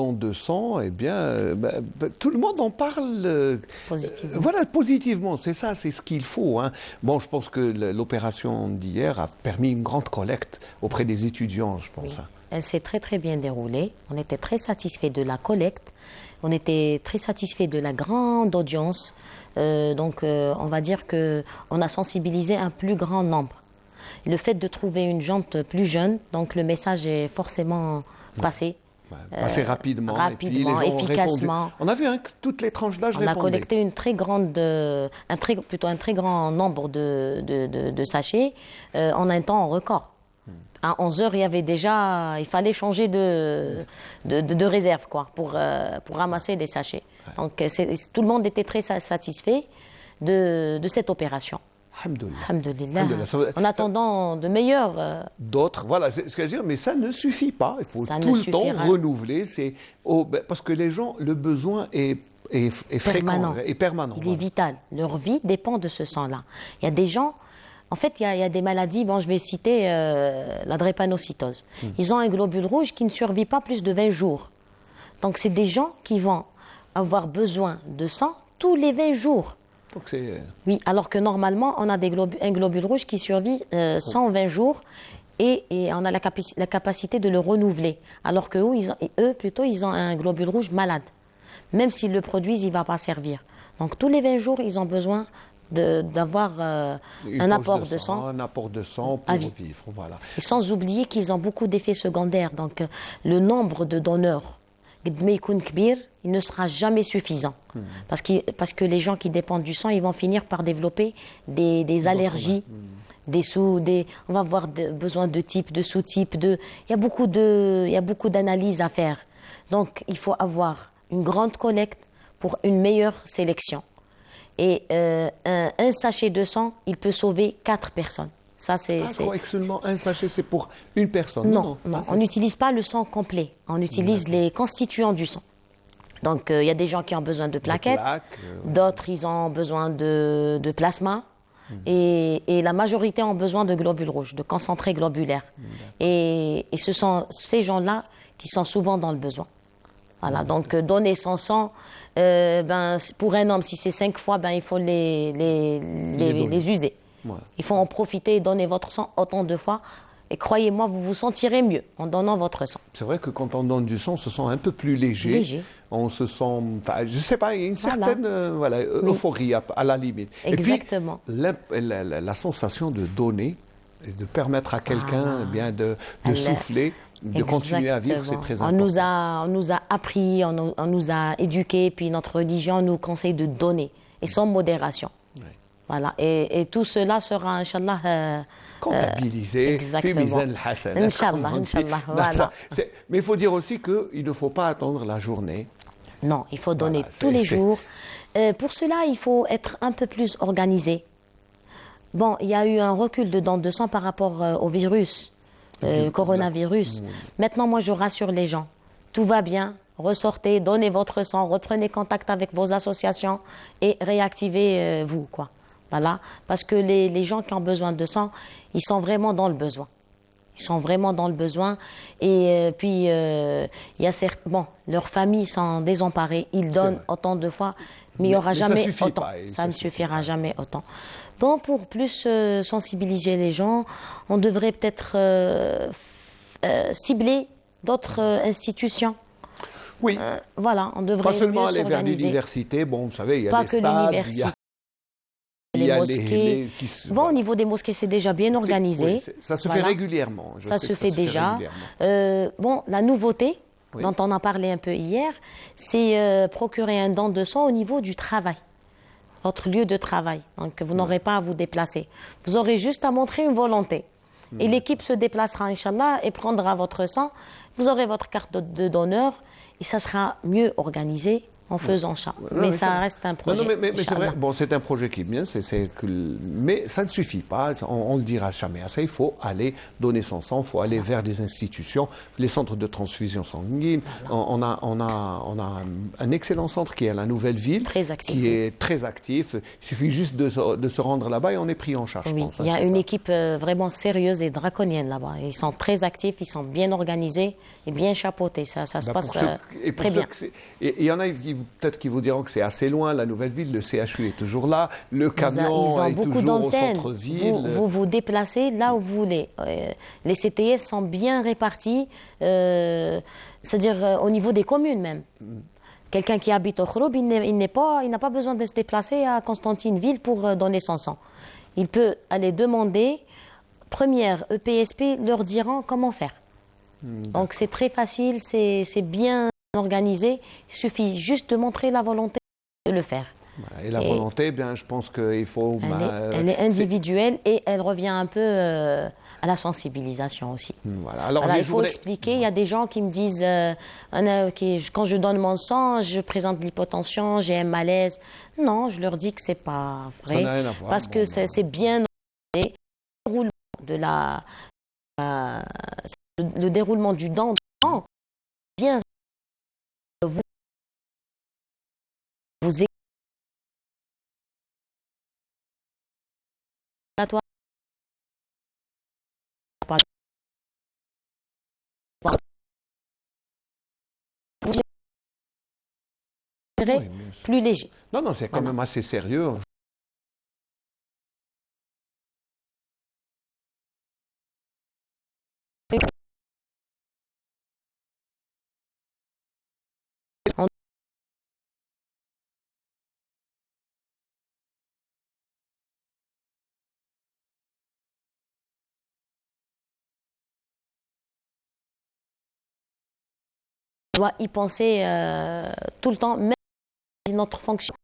de sang, eh bien, tout le monde en parle Positivement. voilà, positivement, c'est ça, c'est ce qu'il faut. Hein. Bon, je pense que l'opération d'hier a permis une grande collecte auprès des étudiants, je pense. Oui. Hein. Elle s'est très très bien déroulée. On était très satisfaits de la collecte. On était très satisfaits de la grande audience. Donc, on va dire qu'on a sensibilisé un plus grand nombre. Le fait de trouver une jante plus jeune, donc le message est forcément passé. Passé rapidement, et puis les gens efficacement. Ont répondu. On a vu hein, que toutes les tranches d'âge répondaient. On a collecté un très grand nombre de sachets en un temps record. À 11 heures, il fallait changer de réserve quoi, pour ramasser des sachets. Ouais. Donc tout le monde était très satisfait de cette opération. Alhamdulillah. En attendant de meilleurs. D'autres, voilà, c'est ce que je veux dire, mais ça ne suffit pas. Il faut tout le temps renouveler. Parce que les gens, le besoin est fréquent, est permanent. Il est vital. Leur vie dépend de ce sang-là. Il y a des gens, en fait, il y a des maladies, bon, je vais citer la drépanocytose. Ils ont un globule rouge qui ne survit pas plus de 20 jours. Donc, c'est des gens qui vont avoir besoin de sang tous les 20 jours. Donc oui, alors que normalement, on a un globule rouge qui survit 120 jours et on a la capacité de le renouveler. Alors que eux, ils ont un globule rouge malade. Même s'ils le produisent, il ne va pas servir. Donc tous les 20 jours, ils ont besoin d'avoir un apport de sang. Un apport de sang pour vivre, voilà. Et sans oublier qu'ils ont beaucoup d'effets secondaires. Donc le nombre de donneurs, il ne sera jamais suffisant. Parce que les gens qui dépendent du sang, ils vont finir par développer des allergies, on va avoir besoin de types, de sous-types. Il y a beaucoup d'analyses à faire. Donc, il faut avoir une grande collecte pour une meilleure sélection. Et un sachet de sang, il peut sauver 4 personnes. Ça, seulement un sachet, c'est pour une personne? Non, on n'utilise pas le sang complet. On utilise les constituants du sang. Donc, il y a des gens qui ont besoin de plaquettes, d'autres, ils ont besoin de plasma, et la majorité ont besoin de globules rouges, de concentrés globulaires. Et ce sont ces gens-là qui sont souvent dans le besoin. Voilà, donc donner son sang, pour un homme, si c'est 5 fois, il faut les user. Ouais. Il faut en profiter et donner votre sang autant de fois. Et croyez-moi, vous vous sentirez mieux en donnant votre sang. C'est vrai que quand on donne du sang, on se sent un peu plus léger. On se sent, je ne sais pas, il y a une certaine euphorie à la limite. Exactement. Et puis, la sensation de donner, et de permettre à quelqu'un de souffler, de continuer à vivre, c'est très important. On nous a appris, on nous a éduqués, puis notre religion nous conseille de donner, et sans modération. Voilà. Et tout cela sera, Inch'Allah, comptabilisé. Exactement. Inch'Allah, voilà. Mais il faut dire aussi qu'il ne faut pas attendre la journée. Non, il faut donner tous les jours. Pour cela, il faut être un peu plus organisé. Bon, il y a eu un recul de dons de sang par rapport au virus, coronavirus. Maintenant, moi, je rassure les gens. Tout va bien. Ressortez, donnez votre sang, reprenez contact avec vos associations et réactivez-vous, quoi. Voilà, parce que les gens qui ont besoin de sang, ils sont vraiment dans le besoin. Ils sont vraiment dans le besoin. Et puis, il y a leurs familles sont désemparées. Ils donnent autant de fois, mais il n'y aura jamais autant. Ça ne suffira jamais autant. Bon, pour plus sensibiliser les gens, on devrait peut-être cibler d'autres institutions. Oui. Voilà, on devrait pas seulement aller vers l'université. Bon, vous savez, il y a les stades, les mosquées. Au niveau des mosquées, c'est déjà bien organisé. Ça se fait régulièrement. Ça se fait déjà. La nouveauté, dont on a parlé un peu hier, c'est procurer un don de sang au niveau du travail, votre lieu de travail. Donc, vous n'aurez pas à vous déplacer. Vous aurez juste à montrer une volonté. Et l'équipe se déplacera, Inch'Allah, et prendra votre sang. Vous aurez votre carte de donneur, et ça sera mieux organisé en faisant ça. Mais ça reste un projet. Non, mais c'est vrai, bon, c'est un projet qui est bien, mais ça ne suffit pas, on le dira jamais. Ça, il faut aller donner son sang, il faut aller vers des institutions, les centres de transfusion sanguine. On a un excellent centre qui est à la Nouvelle-Ville, qui est très actif. Il suffit juste de se rendre là-bas et on est pris en charge. Oui, il y a une équipe vraiment sérieuse et draconienne là-bas. Ils sont très actifs, ils sont bien organisés et bien chapeautés. Ça se passe très bien. Il y en a peut-être qui vous diront que c'est assez loin, la Nouvelle-Ville, le CHU est toujours là, le camion est toujours au centre-ville. Vous déplacez là où vous voulez. Les CTS sont bien répartis, c'est-à-dire au niveau des communes même. Quelqu'un qui habite au Khroub, il n'a pas besoin de se déplacer à Constantineville pour donner son sang. Il peut aller demander, première EPSP leur diront comment faire. Donc c'est très facile, c'est bien organisé, il suffit juste de montrer la volonté de le faire. Et la volonté, bien, je pense qu'il faut... Elle est individuelle et elle revient un peu à la sensibilisation aussi. Voilà. Alors, il faut expliquer, il y a des gens qui me disent, quand je donne mon sang, je présente l'hypotension, j'ai un malaise. Non, je leur dis que c'est pas vrai. Ça n'a rien à voir. Parce que c'est bien le déroulement le déroulement du don, bien vous à toi plus léger. Non, c'est quand même assez sérieux. On doit y penser tout le temps, même dans notre fonction.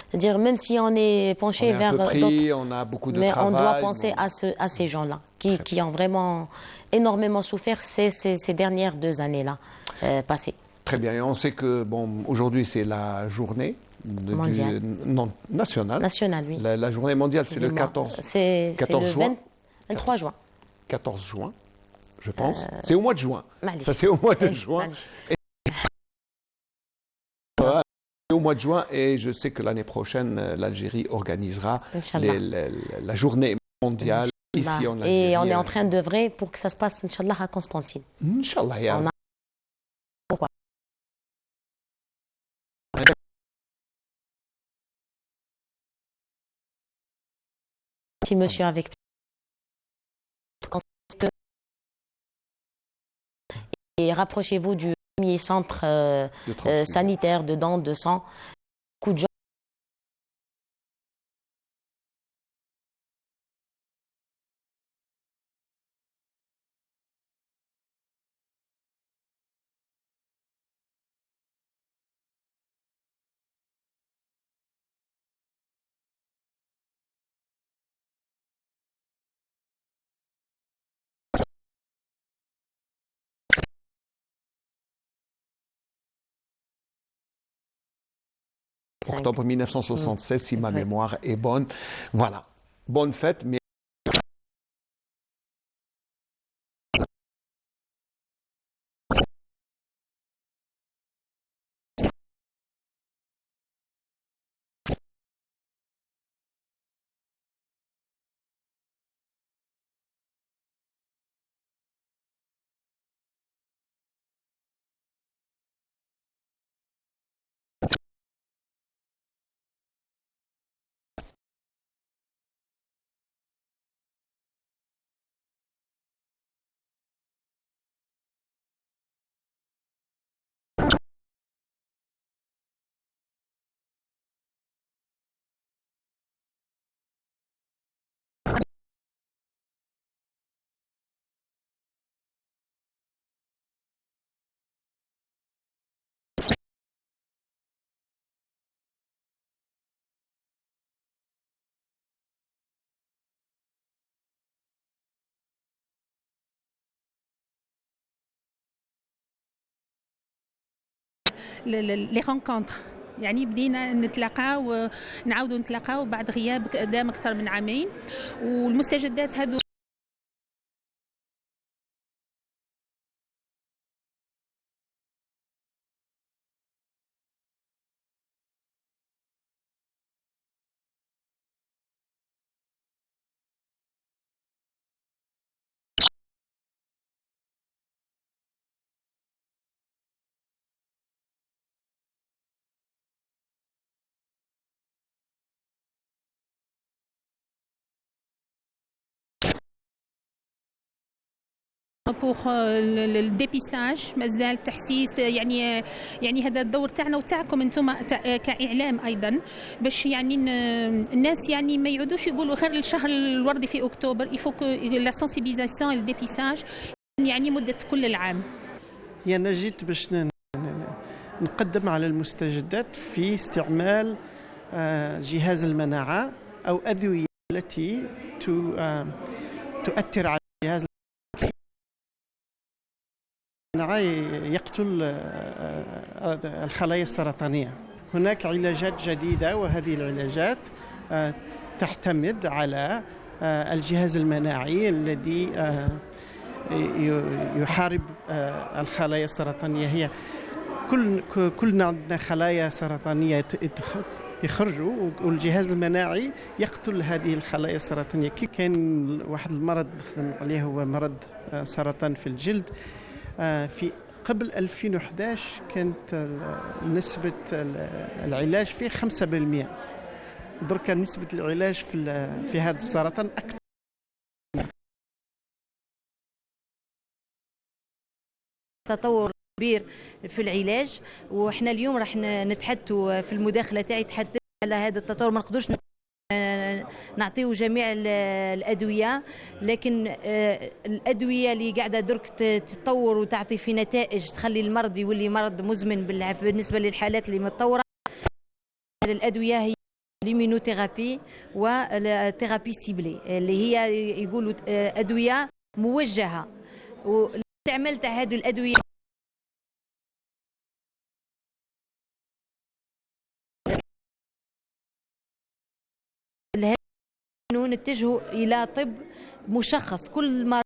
C'est-à-dire, même si on est penché vers d'autres, on a beaucoup de mais travail. on doit penser à ces gens-là qui ont vraiment énormément souffert ces dernières 2 années-là passées. Très bien. Et on sait que aujourd'hui, c'est la journée mondiale. Nationale. Nationale, oui. La journée mondiale, c'est le 14 juin. 23 juin. 14 juin, je pense. C'est au mois de juin. Ça, c'est au mois de juin. Au mois de juin, et je sais que l'année prochaine, l'Algérie organisera la journée mondiale ici en Algérie. Et on est en train d'œuvrer pour que ça se passe, Inch'Allah, à Constantine. Inch'Allah. Pourquoi? Si monsieur avec et rapprochez-vous du premier centre sanitaire de dons de sang. Beaucoup de gens octobre 1976, si ma mémoire est bonne. Voilà. Bonne fête, mais les rencontres يعني بدينا نتلاقاو ونعاودوا نتلاقاو بعد غياب دام أكثر من عامين، والمستجدات هذو بوغ الديبيستاج مازال التحسيس، يعني هذا الدور تاعنا وتاعكم انتم كاعلام ايضا، باش يعني الناس يعني ما يعودوش يقولوا غير الشهر الوردي في اكتوبر، يفوك لا سنسيبيزاسيون الديبيستاج يعني مده كل العام. يعني أنا جيت باش نقدم على المستجدات في استعمال جهاز المناعه او ادويه التي تؤثر على جهاز يقتل الخلايا السرطانية. هناك علاجات جديدة، وهذه العلاجات تعتمد على الجهاز المناعي الذي يحارب الخلايا السرطانية. هي كلنا عندنا خلايا سرطانية يخرجوا، والجهاز المناعي يقتل هذه الخلايا السرطانية. كان واحد المرض نخدم عليه هو مرض سرطان في الجلد. في قبل 2011 كانت نسبة العلاج فيه 5%. دركا نسبة العلاج في هذا السرطان أكثر. تطور كبير في العلاج، وإحنا اليوم راح نتحدثوا في المداخلة تاعي تحدث على هذا التطور. ما نقدرش نعطيو جميع الأدوية، لكن الأدوية اللي قاعدة درك تتطور وتعطي في نتائج تخلي المرض يولي مرض مزمن بالنسبة للحالات اللي متطورة. الأدوية هي الإيمينوثيرابي والثيرابي سيبلي، اللي هي يقولوا أدوية موجهة، والاستعمال تاع هذه الأدوية نتجهوا إلى طب مشخص. كل ما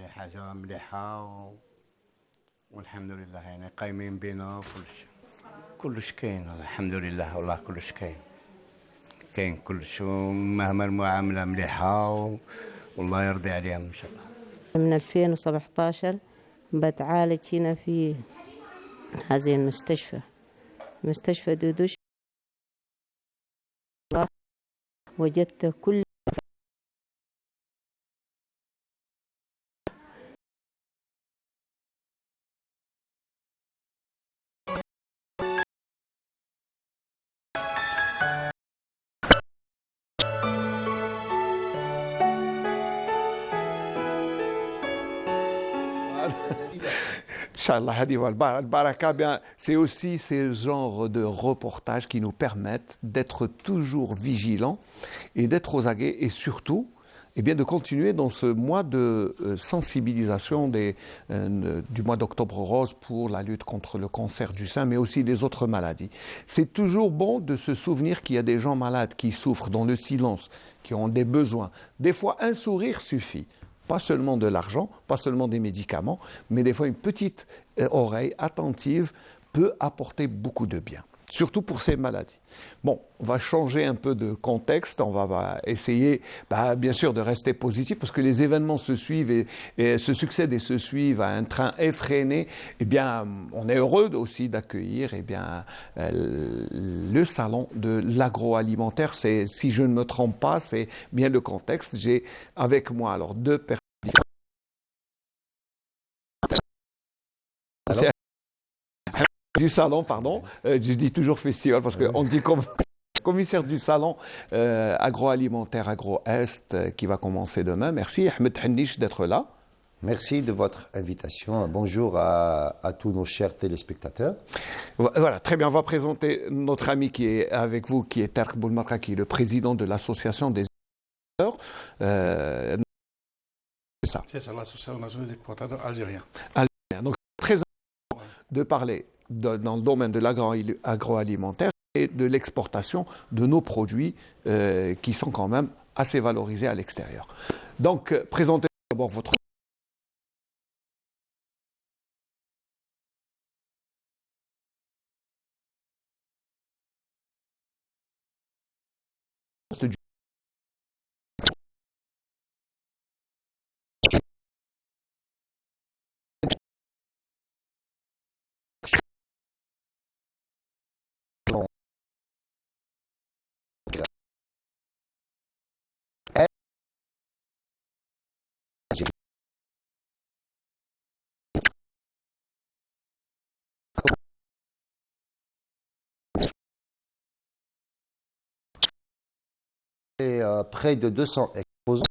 حاجة مليحة والحمد لله، يعني قايمين بنا كلش كاين الحمد لله. والله كلش كاين كلش، ومهما المعاملة مليحة والله يرضي عليهم إن شاء الله. من 2017 بتعالج هنا في هذه المستشفى، مستشفى دودوش. وجدت كل Baraka, c'est aussi ce genre de reportages qui nous permettent d'être toujours vigilants et d'être aux aguets et surtout eh bien, de continuer dans ce mois de sensibilisation du mois d'Octobre Rose pour la lutte contre le cancer du sein, mais aussi les autres maladies. C'est toujours bon de se souvenir qu'il y a des gens malades qui souffrent dans le silence, qui ont des besoins. Des fois, un sourire suffit. Pas seulement de l'argent, pas seulement des médicaments, mais des fois une petite oreille attentive peut apporter beaucoup de bien, surtout pour ces maladies. Bon, on va changer un peu de contexte, on va essayer bien sûr de rester positif parce que les événements se suivent et se succèdent et se suivent à un train effréné. Eh bien, on est heureux aussi d'accueillir le salon de l'agroalimentaire. C'est, si je ne me trompe pas, c'est bien le contexte. J'ai avec moi alors deux personnes différentes. Du salon, pardon, je dis toujours festival parce qu'on dit commissaire du salon agroalimentaire Agro-Est qui va commencer demain. Merci Ahmed Hanniche d'être là. Merci de votre invitation. Bonjour à tous nos chers téléspectateurs. Voilà, très bien. On va présenter notre ami qui est avec vous, qui est Tarek Boulmarka, qui est le président de l'association des exportateurs. C'est ça. C'est ça, l'association nationale des exportateurs algériens. Donc, très important de parler dans le domaine de l'agroalimentaire et de l'exportation de nos produits qui sont quand même assez valorisés à l'extérieur. Donc, présentez d'abord votre... Et près de 200 exposants.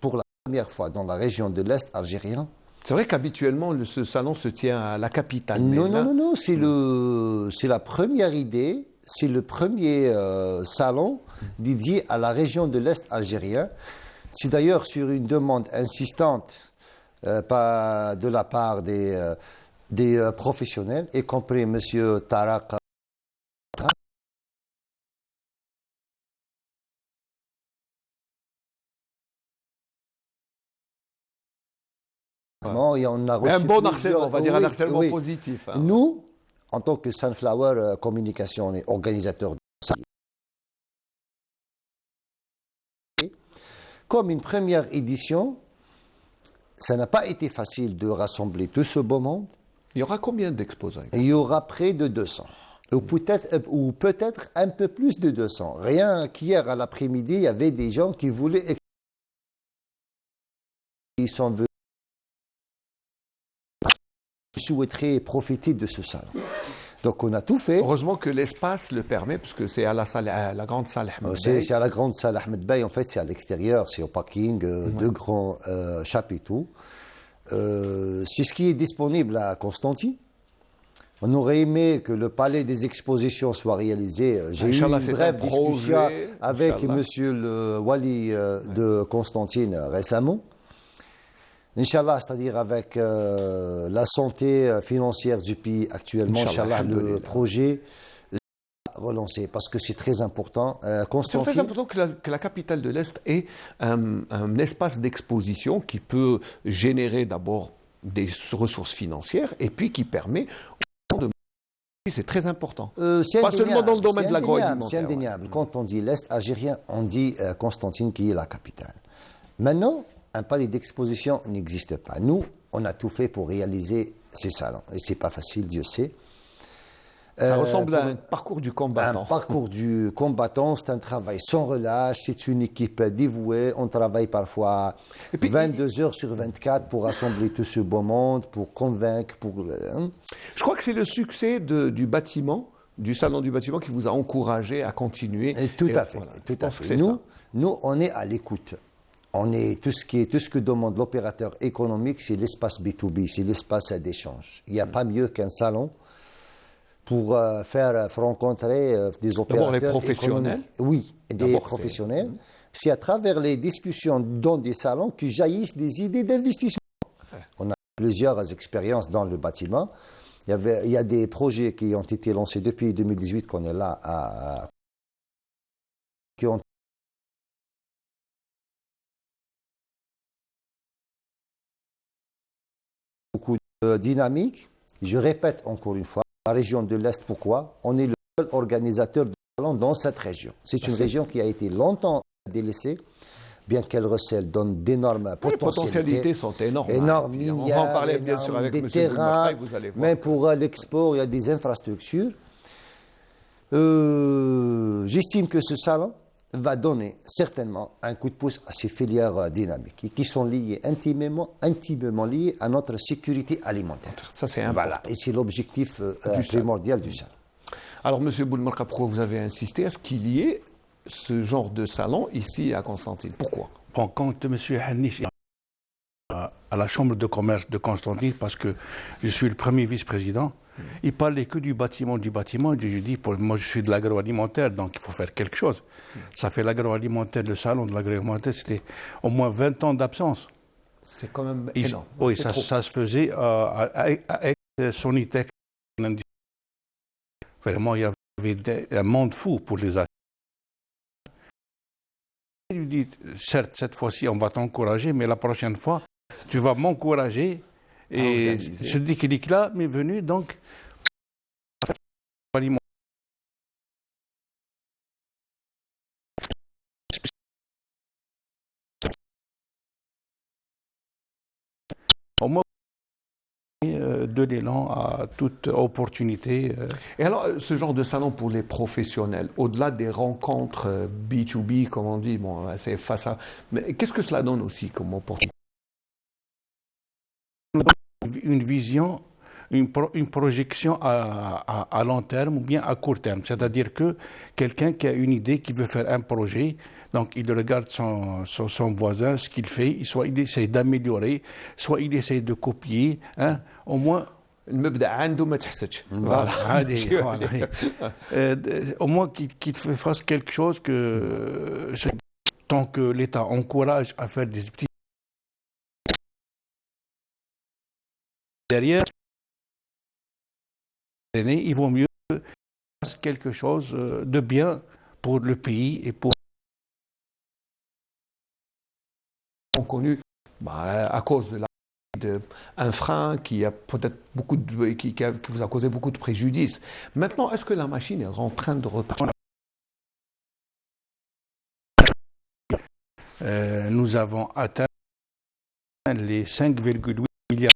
Pour la première fois dans la région de l'Est algérien. C'est vrai qu'habituellement, ce salon se tient à la capitale. Non, c'est la première idée, c'est le premier salon dédié à la région de l'Est algérien. C'est d'ailleurs sur une demande insistante de la part des professionnels, y compris M. Tarak. Et on a reçu un bon harcèlement, on va dire un harcèlement positif. Hein. Nous, en tant que Sunflower Communication et organisateur de ça, comme une première édition, ça n'a pas été facile de rassembler tout ce beau monde. Il y aura combien d'exposants? Il y aura près de 200. Ou peut-être un peu plus de 200. Rien qu'hier à l'après-midi, il y avait des gens qui voulaient... Ils sont venus. Je souhaiterais profiter de ce salon. Donc on a tout fait. Heureusement que l'espace le permet, parce que c'est à la grande salle Ahmed Bey. C'est à la grande salle Ahmed Bey, en fait c'est à l'extérieur, c'est au parking, deux grands chapiteaux. C'est ce qui est disponible à Constantine. On aurait aimé que le palais des expositions soit réalisé. J'ai eu une brève discussion avec monsieur le Wali de Constantine récemment. Inch'Allah, c'est-à-dire avec la santé financière du pays actuellement, Inch'Allah, le projet relancé, parce que c'est très important. C'est très important que la capitale de l'Est ait un espace d'exposition qui peut générer d'abord des ressources financières et puis qui permet de... C'est très important. Pas seulement dans le domaine de l'agroalimentaire. C'est indéniable. Quand on dit l'Est algérien, on dit Constantine qui est la capitale. Maintenant, un palais d'exposition n'existe pas. Nous, on a tout fait pour réaliser ces salons. Et ce n'est pas facile, Dieu sait. Ça ressemble à un parcours du combattant. Un parcours du combattant, c'est un travail sans relâche, c'est une équipe dévouée. On travaille parfois 22 heures sur 24 pour rassembler tout ce beau monde, pour convaincre. Je crois que c'est le succès du bâtiment, du salon du bâtiment, qui vous a encouragé à continuer. Tout à fait. Nous, on est à l'écoute. tout ce que demande l'opérateur économique, c'est l'espace B2B, c'est l'espace d'échange. Il n'y a pas mieux qu'un salon pour faire rencontrer des opérateurs. D'abord les professionnels. Oui, des professionnels. C'est à travers les discussions dans des salons que jaillissent des idées d'investissement. On a plusieurs expériences dans le bâtiment. Il y a des projets qui ont été lancés depuis 2018 qu'on est là qui ont beaucoup de dynamique. Je répète encore une fois, la région de l'Est, pourquoi? On est le seul organisateur de salons dans cette région. C'est une région qui a été longtemps délaissée, bien qu'elle recèle, donne d'énormes potentialités. Les potentialités sont énormes. On va en parler bien sûr avec M. terrains, vous allez voir. Mais pour l'export, il y a des infrastructures. J'estime que ce salon va donner certainement un coup de pouce à ces filières dynamiques qui sont liées intimement liées à notre sécurité alimentaire. Ça, c'est important. Voilà, et c'est l'objectif primordial du salon. Alors, M. Boulemarka, pourquoi vous avez insisté à ce qu'il y ait ce genre de salon ici à Constantine? Pourquoi? Bon, quand M. Hanish est à la Chambre de commerce de Constantine, parce que je suis le premier vice-président, il parlait que du bâtiment. Je dis, moi je suis de l'agroalimentaire, donc il faut faire quelque chose. Ça fait l'agroalimentaire, le salon de l'agroalimentaire, c'était au moins 20 ans d'absence. C'est quand même énorme. Oui, ça se faisait avec Sonitech. Vraiment, il y avait un monde fou pour les acheteurs. Il lui dit, certes, cette fois-ci, on va t'encourager, mais la prochaine fois, tu vas m'encourager. Et ce déclic-là m'est venu, donc, au moins, de l'élan à toute opportunité. Et alors, ce genre de salon pour les professionnels, au-delà des rencontres B2B, comme on dit, bon, c'est face à... Mais qu'est-ce que cela donne aussi comme opportunité? Une vision, une projection à long terme ou bien à court terme. C'est-à-dire que quelqu'un qui a une idée, qui veut faire un projet, donc il regarde son voisin, ce qu'il fait, soit il essaie d'améliorer, soit il essaie de copier, hein, au moins... au moins qu'il fasse quelque chose que... Tant que l'État encourage à faire des petits... Derrière, il vaut mieux faire quelque chose de bien pour le pays et pour... Connu à cause de un frein qui a peut-être qui vous a causé beaucoup de préjudice. Maintenant, est-ce que la machine est en train de repartir? Nous avons atteint les 5,8 milliards.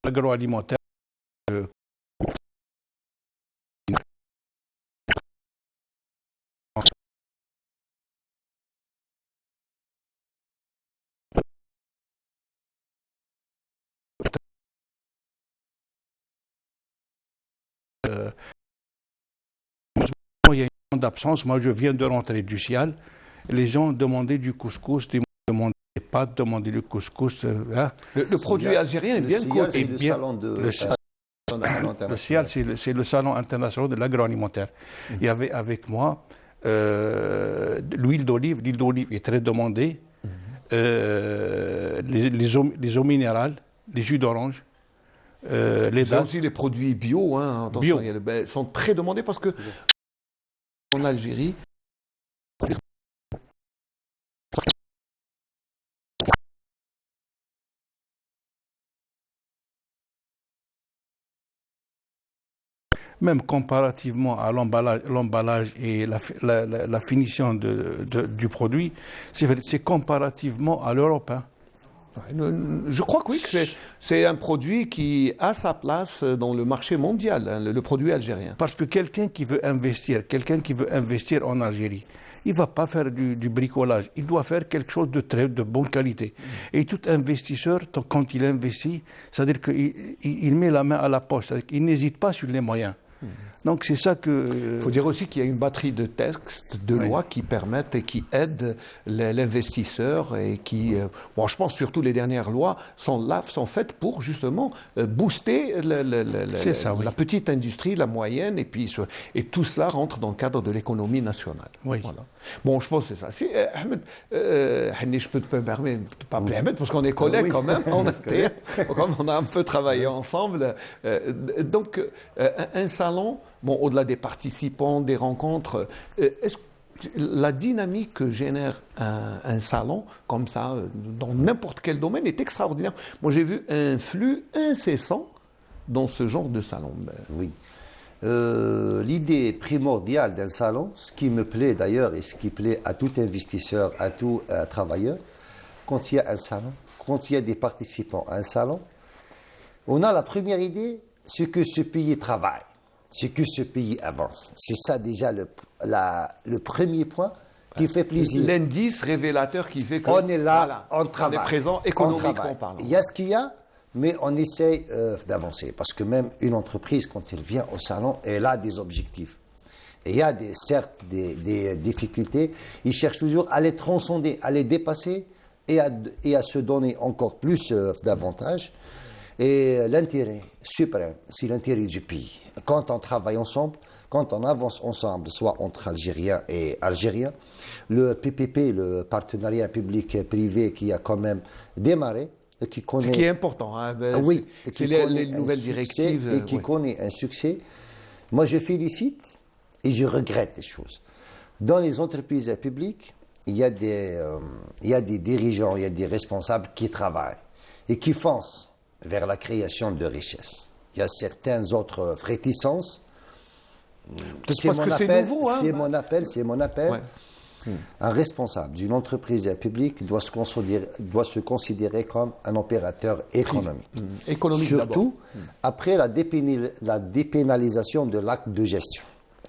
Agroalimentaire. Il y a une d'absence. Moi, je viens de rentrer du Cial. Les gens demandaient du couscous, demandaient des pâtes, demandaient du couscous. Hein. Le produit algérien est bien coté. Le Cial, c'est le salon international de l'agroalimentaire. Il y avait avec moi l'huile d'olive. L'huile d'olive est très demandée. Les eaux minérales, les jus d'orange. Les aussi les produits bio, hein, attention, bio. Sont très demandés parce que en Algérie, même comparativement à l'emballage et la finition du produit, c'est comparativement à l'Europe. Hein. Je crois que oui, que c'est un produit qui a sa place dans le marché mondial, hein, le produit algérien. Parce que quelqu'un qui veut investir en Algérie, il ne va pas faire du bricolage, il doit faire quelque chose de bonne qualité. Et tout investisseur, quand il investit, c'est-à-dire qu'il met la main à la poche, c'est-à-dire qu'il n'hésite pas sur les moyens. Donc c'est ça que... Il faut dire aussi qu'il y a une batterie de textes, de lois qui permettent et qui aident l'investisseur et qui... je pense surtout les dernières lois sont faites pour justement booster la petite industrie, la moyenne, et tout cela rentre dans le cadre de l'économie nationale. Oui. Voilà. Bon, je pense que c'est ça. Si, Ahmed, je peux te permettre de pas appeler Ahmed parce qu'on est collègues quand même, on a un peu travaillé ensemble. Donc, un salon, au-delà des participants, des rencontres, est-ce que la dynamique que génère un salon comme ça, dans n'importe quel domaine, est extraordinaire. Moi, j'ai vu un flux incessant dans ce genre de salon. Oui. L'idée primordiale d'un salon, ce qui me plaît d'ailleurs et ce qui plaît à tout investisseur, à tout travailleur, quand il y a un salon, quand il y a des participants à un salon, on a la première idée, c'est que ce pays travaille, c'est que ce pays avance. C'est ça déjà le premier point qui fait plaisir. L'indice révélateur qui fait qu'on est là, on travaille. On est présent économiquement parlant. Il y a ce qu'il y a, mais on essaye d'avancer. Parce que même une entreprise, quand elle vient au salon, elle a des objectifs. Et il y a certes des difficultés. Ils cherchent toujours à les transcender, à les dépasser et à se donner encore plus d'avantages. Et l'intérêt suprême, c'est l'intérêt du pays. Quand on travaille ensemble, quand on avance ensemble, soit entre Algériens et Algériens, le PPP, le partenariat public-privé qui a quand même démarré, qui connaît... Ce qui est important, hein, oui, c'est les nouvelles directives. Et qui connaît un succès. Moi, je félicite et je regrette des choses. Dans les entreprises publiques, il y a des dirigeants, il y a des responsables qui travaillent et qui foncent vers la création de richesses. Il y a certaines autres réticences. C'est parce que c'est nouveau. Hein. C'est mon appel. Ouais. Un responsable d'une entreprise publique doit se considérer comme un opérateur économique. Économique surtout après la dépénalisation de l'acte de gestion.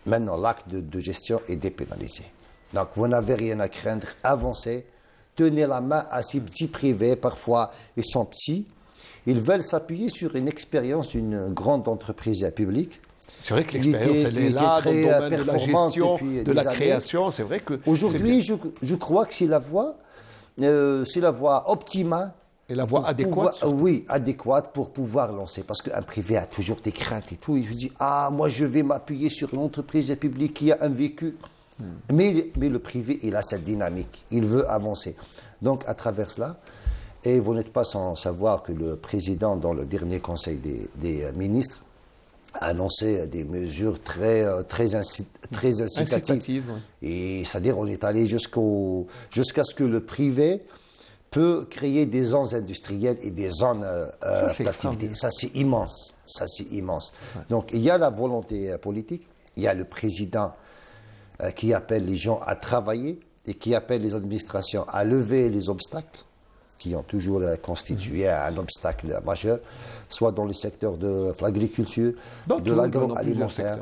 Maintenant, l'acte de gestion est dépénalisé. Donc, vous n'avez rien à craindre. Avancez. Tenez la main à ces petits privés. Parfois, ils sont petits. Ils veulent s'appuyer sur une expérience d'une grande entreprise publique. C'est vrai que l'expérience, elle est là, dans le domaine de la gestion, de la création. C'est vrai que... Aujourd'hui, je crois que c'est la voie optimale. Et la voie adéquate. Oui, adéquate pour pouvoir lancer. Parce qu'un privé a toujours des craintes et tout. Il se dit, moi, je vais m'appuyer sur une entreprise publique qui a un vécu. Mais le privé, il a cette dynamique. Il veut avancer. Donc, à travers cela... Et vous n'êtes pas sans savoir que le président, dans le dernier conseil des ministres, a annoncé des mesures très incitatives. Oui. Et c'est-à-dire, on est allé jusqu'à ce que le privé peut créer des zones industrielles et des zones d'activité. Ça, c'est immense. Ouais. Donc, il y a la volonté politique, il y a le président qui appelle les gens à travailler et qui appelle les administrations à lever les obstacles qui ont toujours constitué un obstacle majeur, soit dans le secteur de l'agriculture, de l'agroalimentaire,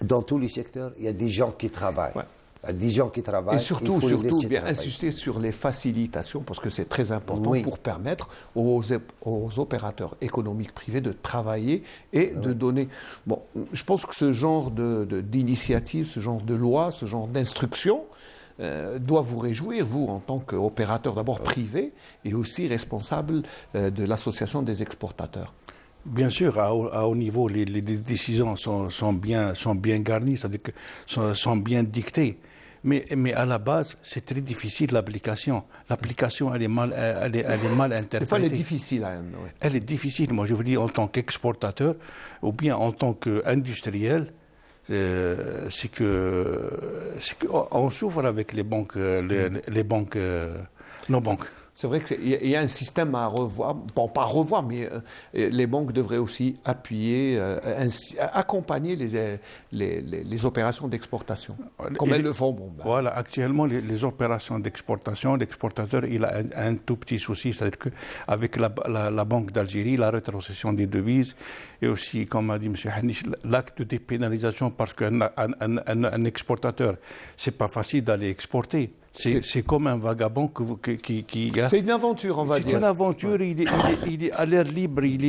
dans tous les secteurs, il y a des gens qui travaillent. Ouais. Il y a des gens qui travaillent. Et surtout bien insister sur les facilitations, parce que c'est très important pour permettre aux opérateurs économiques privés de travailler et de donner... Bon, je pense que ce genre d'initiative, ce genre de loi, ce genre d'instruction, doit vous réjouir, vous, en tant qu'opérateur d'abord privé et aussi responsable de l'association des exportateurs. Bien sûr, à haut niveau, les décisions sont bien garnies, c'est-à-dire que sont bien dictées. Mais à la base, c'est très difficile l'application. L'application, elle est mal interprétée. Des fois, elle est difficile. Oui. Elle est difficile. Moi, je vous dis, en tant qu'exportateur ou bien en tant qu'industriel, c'est que on souffre avec les banques, nos banques. C'est vrai qu'il y a un système à revoir, bon pas à revoir, mais les banques devraient aussi appuyer, accompagner les opérations d'exportation, comme elles le font. Bon, ben. Voilà, actuellement les opérations d'exportation, l'exportateur il a un tout petit souci, c'est-à-dire qu'avec la Banque d'Algérie, la rétrocession des devises, et aussi, comme a dit M. Hanish, l'acte de dépénalisation, parce qu'un exportateur, c'est pas facile d'aller exporter. C'est comme un vagabond qui c'est une aventure, on va dire. C'est une aventure, ouais. il est à l'air libre, il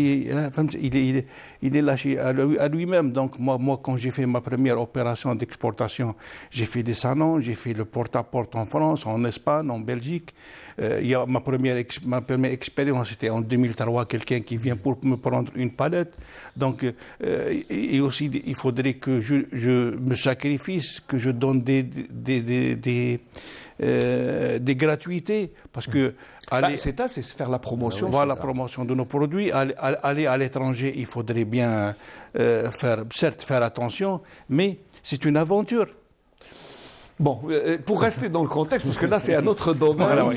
est lâché à lui-même. Donc moi, quand j'ai fait ma première opération d'exportation, j'ai fait des salons, j'ai fait le porte-à-porte en France, en Espagne, en Belgique. Ma première expérience, c'était en 2003, quelqu'un qui vient pour me prendre une palette. Donc, et aussi, il faudrait que je me sacrifie, que je donne des gratuités, parce que c'est faire la promotion. Voilà, la promotion de nos produits. Aller à l'étranger, il faudrait bien faire attention, mais c'est une aventure. Bon, pour rester dans le contexte, parce que là c'est un autre domaine, voilà, oui,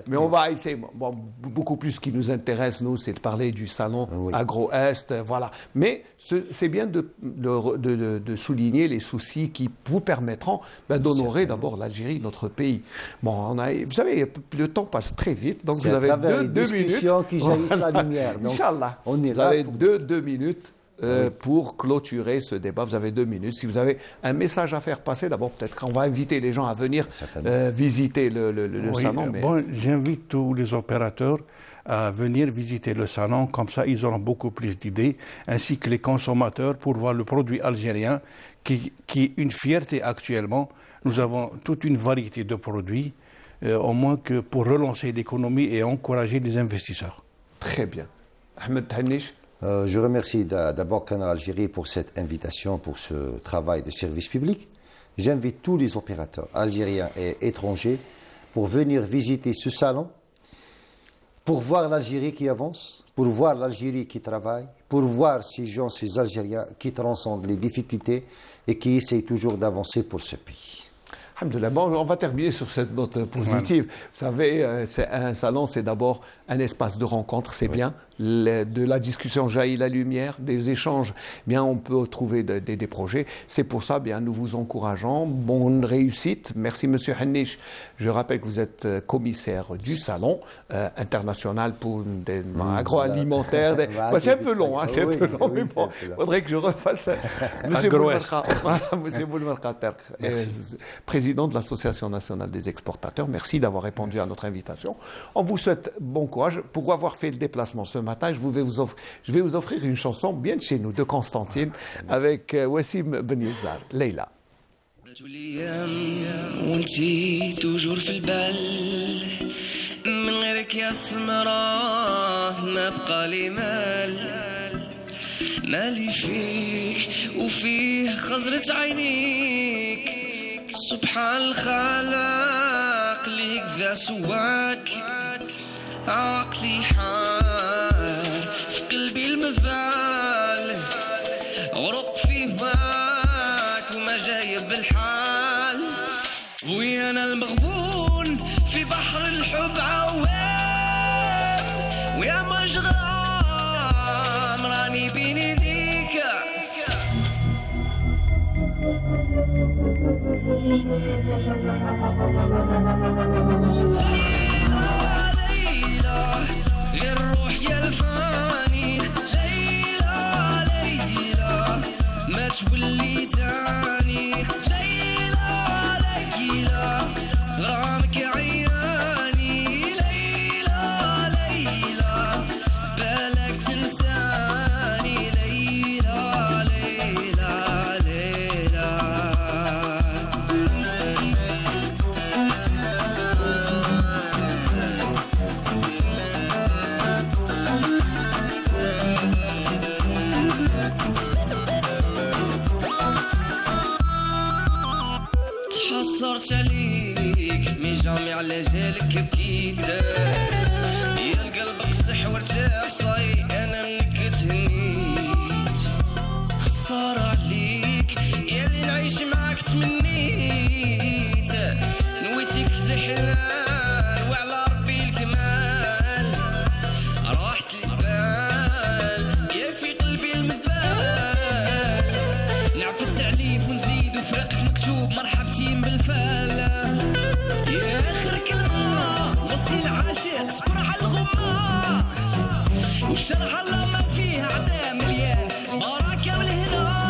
mais on va essayer. Bon, beaucoup plus ce qui nous intéresse, nous, c'est de parler du salon Agro-Est, voilà. Mais c'est bien de souligner les soucis qui vous permettront d'honorer d'abord l'Algérie, notre pays. Bon, vous savez, le temps passe très vite, donc vous avez deux minutes. Qui jaillissent la lumière. Donc, Inch'Allah, vous avez deux minutes. Pour clôturer ce débat, vous avez 2 minutes. Si vous avez un message à faire passer, d'abord peut-être qu'on va inviter les gens à venir visiter le salon. Mais... Bon, j'invite tous les opérateurs à venir visiter le salon, comme ça ils auront beaucoup plus d'idées, ainsi que les consommateurs pour voir le produit algérien qui est une fierté actuellement. Nous avons toute une variété de produits, au moins que pour relancer l'économie et encourager les investisseurs. Très bien. Ahmed Hanish. Je remercie d'abord Canal Algérie pour cette invitation, pour ce travail de service public. J'invite tous les opérateurs algériens et étrangers pour venir visiter ce salon, pour voir l'Algérie qui avance, pour voir l'Algérie qui travaille, pour voir ces gens, ces Algériens qui transcendent les difficultés et qui essayent toujours d'avancer pour ce pays. Alhamdoulilah. Bon, on va terminer sur cette note positive. Ouais. Vous savez, c'est un salon, c'est d'abord un espace de rencontre, c'est bien. De la discussion jaillit la lumière, des échanges, bien on peut trouver des projets. C'est pour ça, bien nous vous encourageons. Bonne réussite. Merci Monsieur Hanish. Je rappelle que vous êtes commissaire du salon international pour des agroalimentaires. C'est un peu long, hein, c'est un peu long, mais bon, il faudrait que je refasse. Monsieur Boulemarka Terk, président de l'Association nationale des exportateurs. Merci d'avoir répondu à notre invitation. On vous souhaite bon courage pour avoir fait le déplacement ce matin. Je vais vous offrir une chanson bien de chez nous, de Constantine, avec Wassim Benyazar, Leila. وانتي توجور في البال من غيرك يا السمرة ما بقى لي مالي فيك وفيه خزرة عينيك سبحان الخالق ليك ذا سواك عقلي حال في قلبي المذال غرق في هواك وما جايب بالحال ويانا المغبون في بحر الحب عوام ويا مجرام راني بين يديك للروح يا الفاني ليلى ما تولي تاني ليلى غرامك عياني ليلى بالك تنساني ليلى تحصرت عليك من جامع على جالك بكيت يا القلب قصح وارتاح صاي انا منك تهنيت خسارة عليك يا اللي نعيش معاك تمنيت نويتك الحلال وعلى ربي الكمال والشرع الله ما فيه عدا مليان بركة والهنا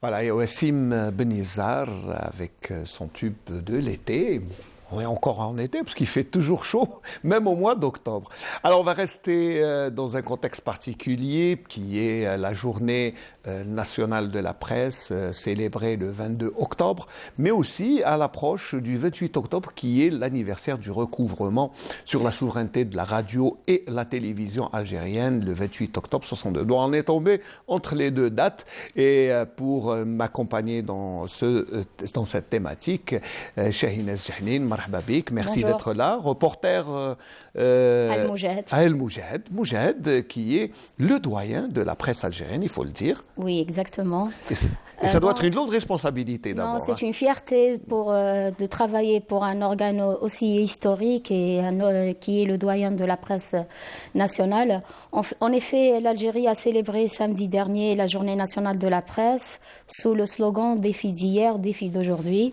Voilà, et Wassim Benizar avec son tube de l'été. On est encore en été parce qu'il fait toujours chaud, même au mois d'octobre. Alors on va rester dans un contexte particulier qui est la journée nationale de la presse célébrée le 22 octobre, mais aussi à l'approche du 28 octobre qui est l'anniversaire du recouvrement sur la souveraineté de la radio et la télévision algérienne le 28 octobre 62. Donc on est tombé entre les deux dates et pour m'accompagner dans cette thématique, Shahinez Jahnin, merci d'être là. Reporter Al-Moujahid, qui est le doyen de la presse algérienne, il faut le dire. Oui, exactement. Et ça doit être une lourde responsabilité d'abord. Non, c'est une fierté de travailler pour un organe aussi historique et qui est le doyen de la presse nationale. En effet, l'Algérie a célébré samedi dernier la journée nationale de la presse sous le slogan « Défi d'hier, défi d'aujourd'hui »,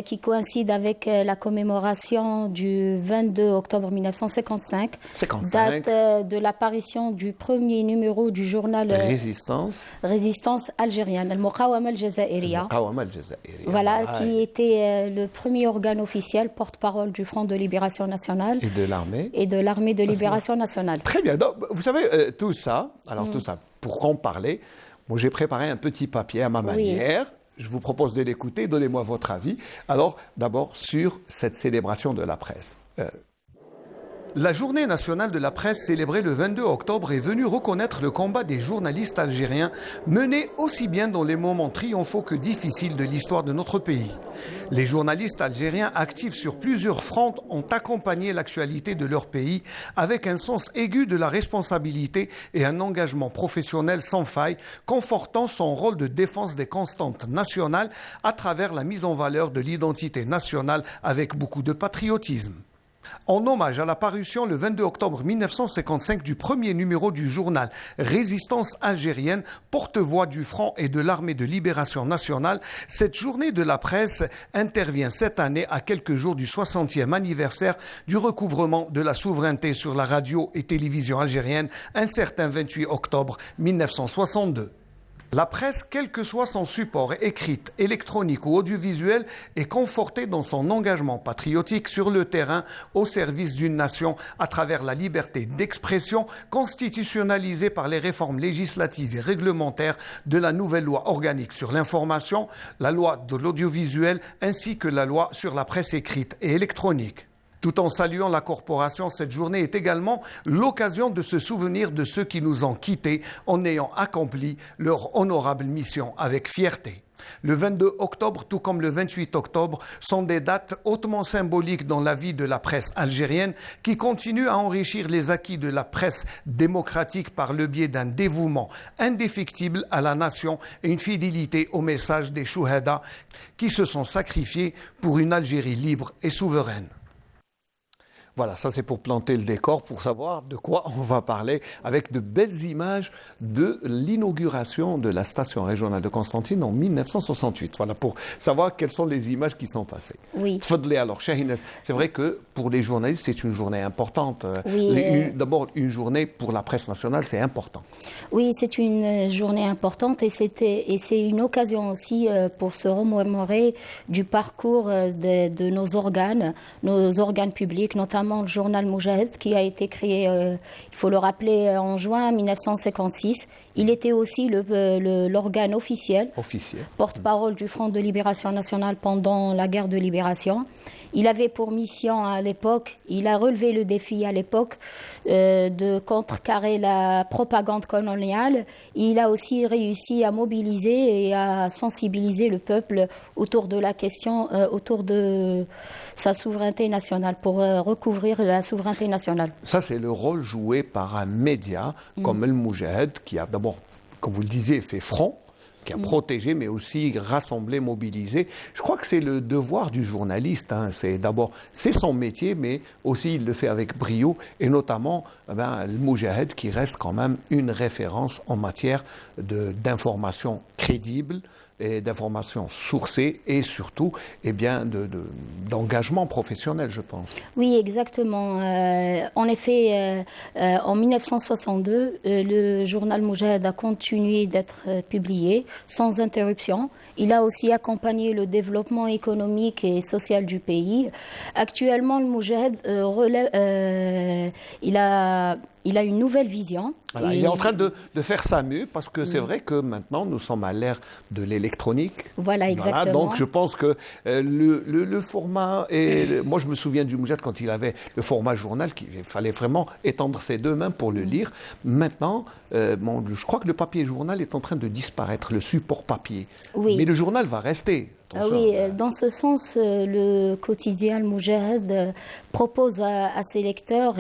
qui coïncide avec la commémoration du 22 octobre 1955, date de l'apparition du premier numéro du journal Résistance algérienne, Al-Muqawama al-Jazairiya. Voilà, qui était le premier organe officiel, porte-parole du Front de Libération Nationale. Et de l'armée. Et de l'armée de Libération Nationale. Très bien. Donc, vous savez, tout ça, pour en parler, moi j'ai préparé un petit papier à ma manière. Je vous propose de l'écouter, donnez-moi votre avis. Alors, d'abord, sur cette célébration de la presse. La journée nationale de la presse célébrée le 22 octobre est venue reconnaître le combat des journalistes algériens mené aussi bien dans les moments triomphaux que difficiles de l'histoire de notre pays. Les journalistes algériens actifs sur plusieurs fronts ont accompagné l'actualité de leur pays avec un sens aigu de la responsabilité et un engagement professionnel sans faille, confortant son rôle de défense des constantes nationales à travers la mise en valeur de l'identité nationale avec beaucoup de patriotisme. En hommage à la parution le 22 octobre 1955 du premier numéro du journal Résistance algérienne, porte-voix du Front et de l'Armée de Libération Nationale, cette journée de la presse intervient cette année à quelques jours du 60e anniversaire du recouvrement de la souveraineté sur la radio et télévision algérienne, un certain 28 octobre 1962. La presse, quel que soit son support, écrite, électronique ou audiovisuel, est confortée dans son engagement patriotique sur le terrain au service d'une nation à travers la liberté d'expression constitutionnalisée par les réformes législatives et réglementaires de la nouvelle loi organique sur l'information, la loi de l'audiovisuel ainsi que la loi sur la presse écrite et électronique. Tout en saluant la corporation, cette journée est également l'occasion de se souvenir de ceux qui nous ont quittés en ayant accompli leur honorable mission avec fierté. Le 22 octobre, tout comme le 28 octobre, sont des dates hautement symboliques dans la vie de la presse algérienne qui continue à enrichir les acquis de la presse démocratique par le biais d'un dévouement indéfectible à la nation et une fidélité au message des chouhada qui se sont sacrifiés pour une Algérie libre et souveraine. Voilà, ça c'est pour planter le décor, pour savoir de quoi on va parler, avec de belles images de l'inauguration de la station régionale de Constantine en 1968. Voilà, pour savoir quelles sont les images qui sont passées. Oui. Alors, Chahines, c'est vrai que pour les journalistes, c'est une journée importante. Oui, d'abord, une journée pour la presse nationale, c'est important. Oui, c'est une journée importante et c'est une occasion aussi pour se remémorer du parcours de nos organes publics, notamment le journal Moujahid qui a été créé, il faut le rappeler, en juin 1956. Il était aussi l'organe officiel. Porte-parole du Front de Libération Nationale pendant la guerre de libération. Il avait pour mission à l'époque, il a relevé le défi à l'époque de contrecarrer la propagande coloniale. Il a aussi réussi à mobiliser et à sensibiliser le peuple autour de la question, autour de sa souveraineté nationale, pour recouvrir la souveraineté nationale. Ça, c'est le rôle joué par un média comme El Moujahid, qui a d'abord, comme vous le disiez, fait front, qui a protégé, mais aussi rassemblé, mobilisé. Je crois que c'est le devoir du journaliste. C'est son métier, mais aussi il le fait avec brio, et notamment le Moujahid, qui reste quand même une référence en matière d'information crédible et d'informations sourcées et surtout d'engagement professionnel, je pense. Oui, exactement. En effet, en 1962, le journal Moujahid a continué d'être publié sans interruption. Il a aussi accompagné le développement économique et social du pays. Actuellement, le Moujahid il a une nouvelle vision. Voilà, il est en train de faire ça mieux parce que c'est vrai que maintenant nous sommes à l'ère de l'électronique. Voilà, exactement. Voilà, donc je pense que le format, moi je me souviens du Moujahid quand il avait le format journal, qu'il fallait vraiment étendre ses deux mains pour le lire. Maintenant, je crois que le papier journal est en train de disparaître, le support papier. Oui. Mais le journal va rester. Oui, dans ce sens, le quotidien Le Moujahid propose à ses lecteurs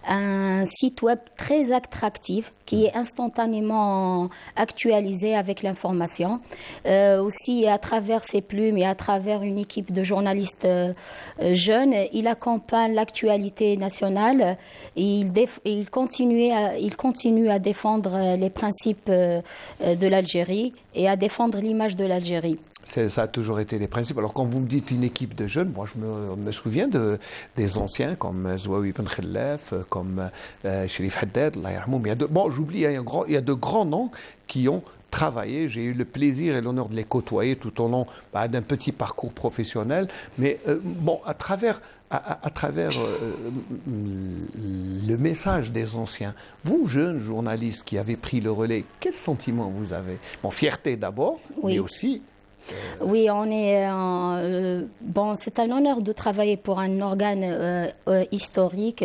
un site web très attractif qui est instantanément actualisé avec l'information. Aussi, à travers ses plumes et à travers une équipe de journalistes jeunes, il accompagne l'actualité nationale et il continue à défendre les principes de l'Algérie et à défendre l'image de l'Algérie. Ça a toujours été les principes. Alors quand vous me dites une équipe de jeunes, moi je me souviens des anciens comme Zouaoui Ben Khellaf, comme Chérif Haddad, Allah yarhamoum. J'oublie, il y a de grands noms qui ont travaillé. J'ai eu le plaisir et l'honneur de les côtoyer tout au long d'un petit parcours professionnel. Mais à travers le message des anciens, vous, jeunes journalistes qui avez pris le relais, quel sentiment vous avez? Fierté d'abord, oui. Mais aussi... Oui, c'est un honneur de travailler pour un organe historique,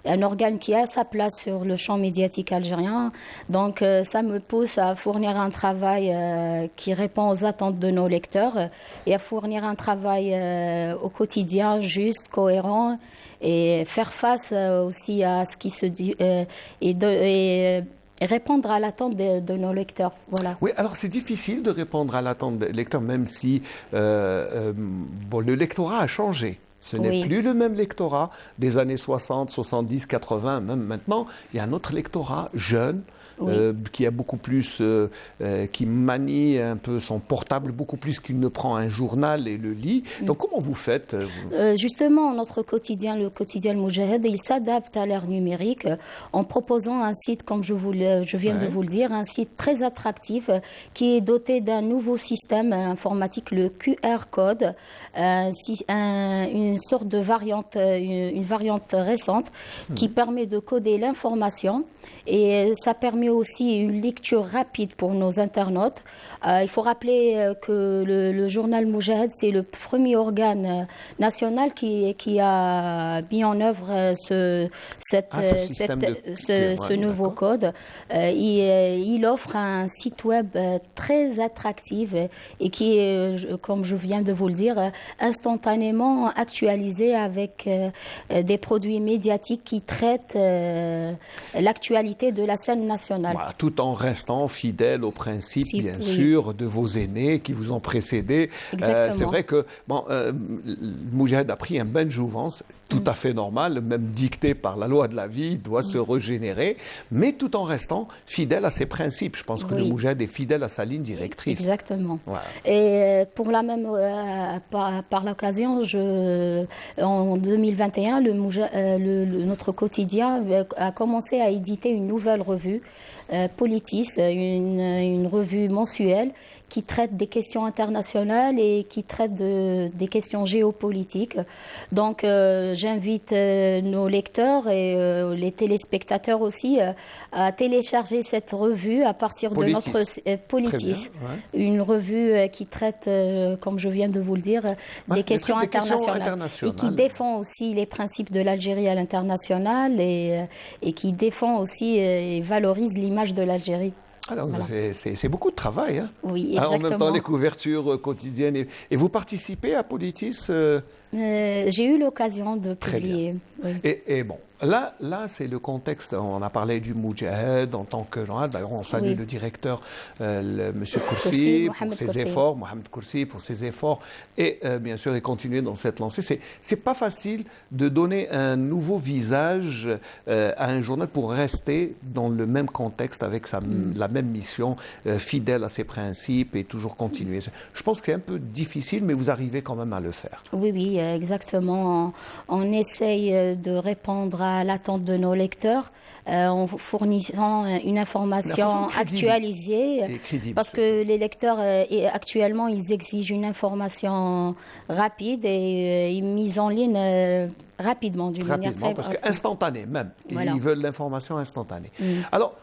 un organe qui a sa place sur le champ médiatique algérien. Donc, ça me pousse à fournir un travail qui répond aux attentes de nos lecteurs et à fournir un travail au quotidien juste, cohérent et faire face aussi à ce qui se dit et répondre à l'attente de nos lecteurs. Voilà. Oui, alors c'est difficile de répondre à l'attente des lecteurs, même si le lectorat a changé. Ce n'est plus le même lectorat des années 60, 70, 80, même maintenant. Il y a un autre lectorat jeune, qui a beaucoup plus, qui manie un peu son portable beaucoup plus qu'il ne prend un journal et le lit. Donc comment vous faites Justement, notre quotidien, le quotidien Moujahid, il s'adapte à l'ère numérique en proposant un site, comme je viens de vous le dire, un site très attractif qui est doté d'un nouveau système informatique, le QR code, une sorte de variante, une variante récente qui permet de coder l'information et ça permet aussi une lecture rapide pour nos internautes. Il faut rappeler que le journal Moujahid, c'est le premier organe national qui a mis en œuvre ce nouveau code. Il offre un site web très attractif et qui est, comme je viens de vous le dire, instantanément actualisé actualisé avec des produits médiatiques qui traitent l'actualité de la scène nationale. Voilà, tout en restant fidèle aux principes, bien sûr, de vos aînés qui vous ont précédés. C'est vrai que Moujahid a pris un bain de jouvence, tout à fait normal, même dicté par la loi de la vie, il doit se régénérer, mais tout en restant fidèle à ses principes. Je pense que le Moujahid est fidèle à sa ligne directrice. Exactement. Voilà. Et pour la même, par l'occasion, en 2021, notre quotidien a commencé à éditer une nouvelle revue, Politis, une revue mensuelle qui traite des questions internationales et qui traite des questions géopolitiques. Donc j'invite nos lecteurs et les téléspectateurs aussi à télécharger cette revue à partir de notre Politis, une revue qui traite, comme je viens de vous le dire, des questions internationales et qui défend aussi les principes de l'Algérie à l'international et qui défend aussi et valorise l'image de l'Algérie. Alors, c'est beaucoup de travail. Hein. Oui, exactement. En même temps, les couvertures quotidiennes. Et vous participez à Politis J'ai eu l'occasion de publier. Oui. Et bon, là c'est le contexte. On a parlé du Moujahid en tant que journal. D'ailleurs, on salue le directeur, M. Koursi, pour ses efforts, Mohamed Koursi, pour ses efforts. Et bien sûr, de continuer dans cette lancée. C'est pas facile de donner un nouveau visage à un journal pour rester dans le même contexte avec la même mission, fidèle à ses principes et toujours continuer. Je pense que c'est un peu difficile, mais vous arrivez quand même à le faire. Oui, exactement. On essaye de répondre à l'attente de nos lecteurs en fournissant une information actualisée. Parce que les lecteurs, actuellement, ils exigent une information rapide et mise en ligne rapidement, d'une manière très parce qu'instantanée même. Voilà. Ils veulent l'information instantanée. Alors,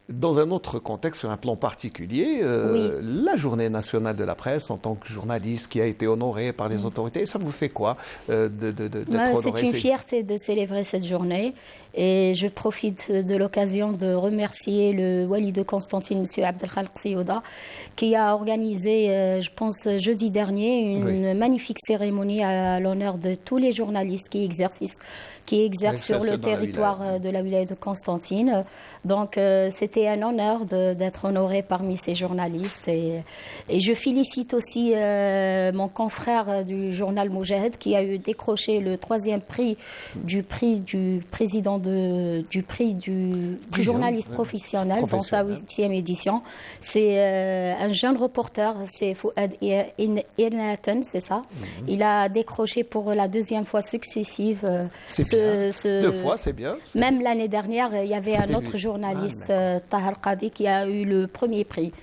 dans un autre contexte, sur un plan particulier, la Journée nationale de la presse, en tant que journaliste qui a été honorée par les autorités, ça vous fait quoi d'être honoré? C'est une fierté de célébrer cette journée. Et je profite de l'occasion de remercier le Wali de Constantine, M. Abdelkhalq Siyouda, qui a organisé, je pense, jeudi dernier, une magnifique cérémonie à l'honneur de tous les journalistes qui exercent sur le territoire de la wilaya de Constantine. Donc, c'était un honneur d'être honoré parmi ces journalistes. Et je félicite aussi mon confrère du journal Moujahid qui a décroché le 3e prix du président du prix du journaliste professionnel dans sa 8e édition. C'est un jeune reporter, c'est Fouad Irnaten, c'est ça. Il a décroché pour la 2e fois successive. 2 fois, c'est bien. Même l'année dernière, il y avait un autre journaliste, Tahar Qadi, qui a eu le 1er prix.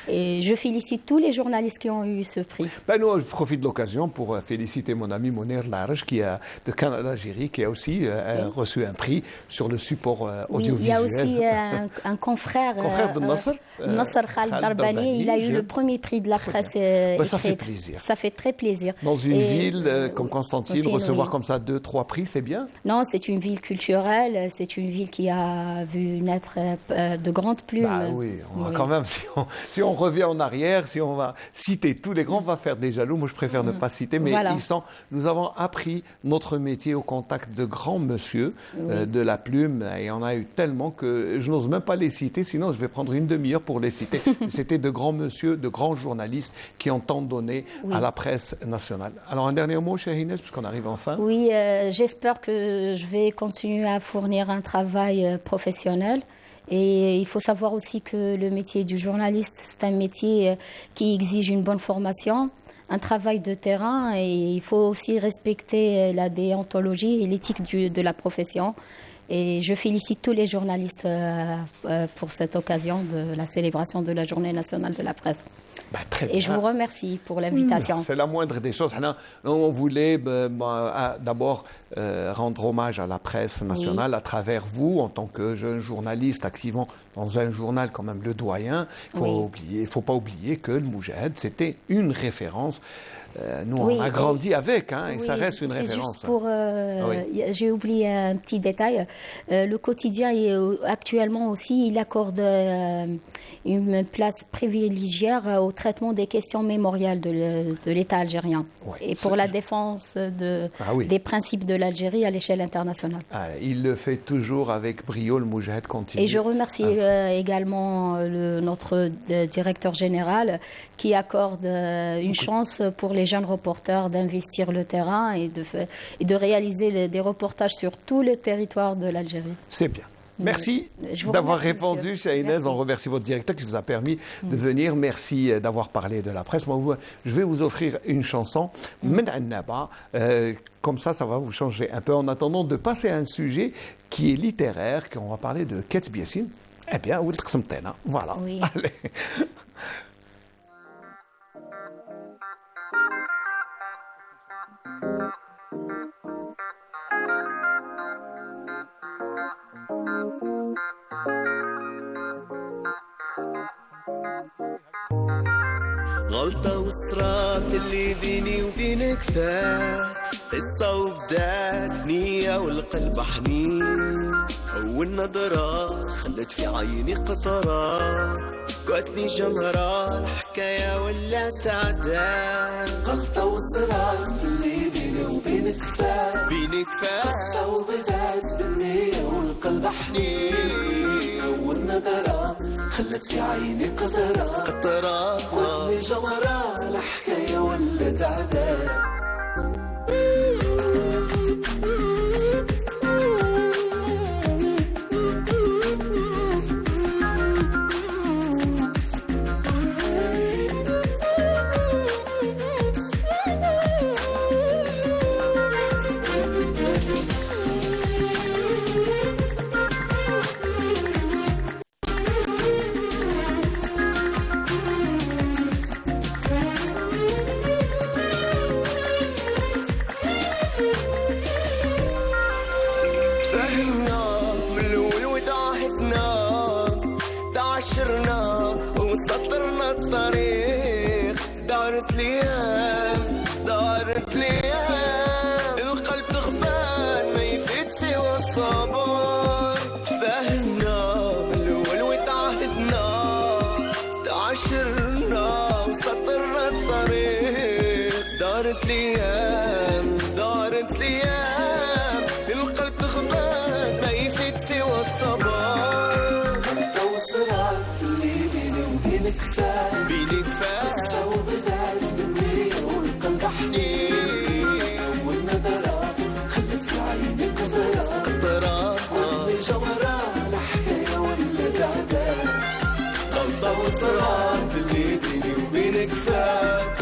Et je félicite tous les journalistes qui ont eu ce prix. Nous, je profite de l'occasion pour féliciter mon ami Mounir Larj, de Canal Algérie, qui a aussi reçu un prix sur le support audiovisuel. Il y a aussi un confrère de Nasser, Khaled Darbani. Il a eu le 1er prix de la presse écrite. Ça fait plaisir. Ça fait très plaisir. Dans une ville comme Constantine, recevoir comme ça 2-3 prix, c'est bien? Non, c'est une ville culturelle. C'est une ville qui a vu naître de grandes plumes. Oui, on va quand même, si on revient en arrière, si on va citer tous les grands, on va faire des jaloux. Moi, je préfère ne pas citer, mais nous avons appris notre métier au contact de grands monsieur de la plume, et on a eu tellement que je n'ose même pas les citer, sinon je vais prendre une demi-heure pour les citer. C'était de grands monsieur, de grands journalistes qui ont tant donné à la presse nationale. Alors, un dernier mot, chère Inès, puisqu'on arrive enfin. Oui, j'espère que je vais continuer à fournir un travail professionnel. Et il faut savoir aussi que le métier du journaliste, c'est un métier qui exige une bonne formation, un travail de terrain, et il faut aussi respecter la déontologie et l'éthique de la profession. Et je félicite tous les journalistes pour cette occasion de la célébration de la Journée nationale de la presse. Et je vous remercie pour l'invitation. C'est la moindre des choses. On voulait d'abord rendre hommage à la presse nationale à travers vous, en tant que jeune journaliste activant dans un journal quand même le doyen. Il ne faut pas oublier que le Moujahid, c'était une référence. Nous, on a grandi avec, et ça reste une référence. J'ai oublié un petit détail. Le quotidien, actuellement aussi, il accorde une place privilégiée au traitement des questions mémoriales de l'État algérien et pour la défense des principes de l'Algérie à l'échelle internationale. Il le fait toujours avec brio, le Moujahid continue. Et je remercie également notre directeur général qui accorde une chance pour les jeunes reporters d'investir le terrain et de réaliser des reportages sur tout le territoire de l'Algérie. C'est bien. Merci d'avoir répondu, Shahinez. On remercie votre directeur qui vous a permis de venir. Merci d'avoir parlé de la presse. Moi, je vais vous offrir une chanson, Men Annaba. Comme ça va vous changer un peu. En attendant de passer à un sujet qui est littéraire, qu'on va parler de Ketb Yassine. Eh bien, vous le voilà. Oui. Allez. غلطة وصرات اللي بيني وبينك فات قصة وبدات نية والقلب حنين أول نظرة خلت في عيني قطرات قوتني جمرة الحكاية ولا تعداد غلطة وصرات اللي بيني وبينك فات قصة وبدات بالنية والقلب حنين أول نظرة خلت في عيني قطرات وقتني جمرة الحكاية ولا تعداد وسطرنا الطريق دارت ليام القلب غبان ما يفيد سوى الصبر تفاهمنا من الأول وتعهدنا تعاشرنا وسطرنا الطريق دارت ليام القلب غبان ما يفيد سوى الصبر بينك فات قصة وبدات بالنية والقلب حنين والنظرة خلت في عيني قطرات وقتني جمرة الحكاية ولا تعداد غلطة وصرات اللي بيني وبينك فات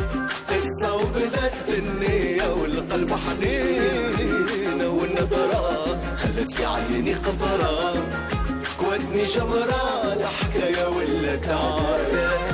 قصة وبدات بالنية والقلب حنين والنظرة خلت في عيني قطرات قوتني جمرة الحكاية ولا تعداد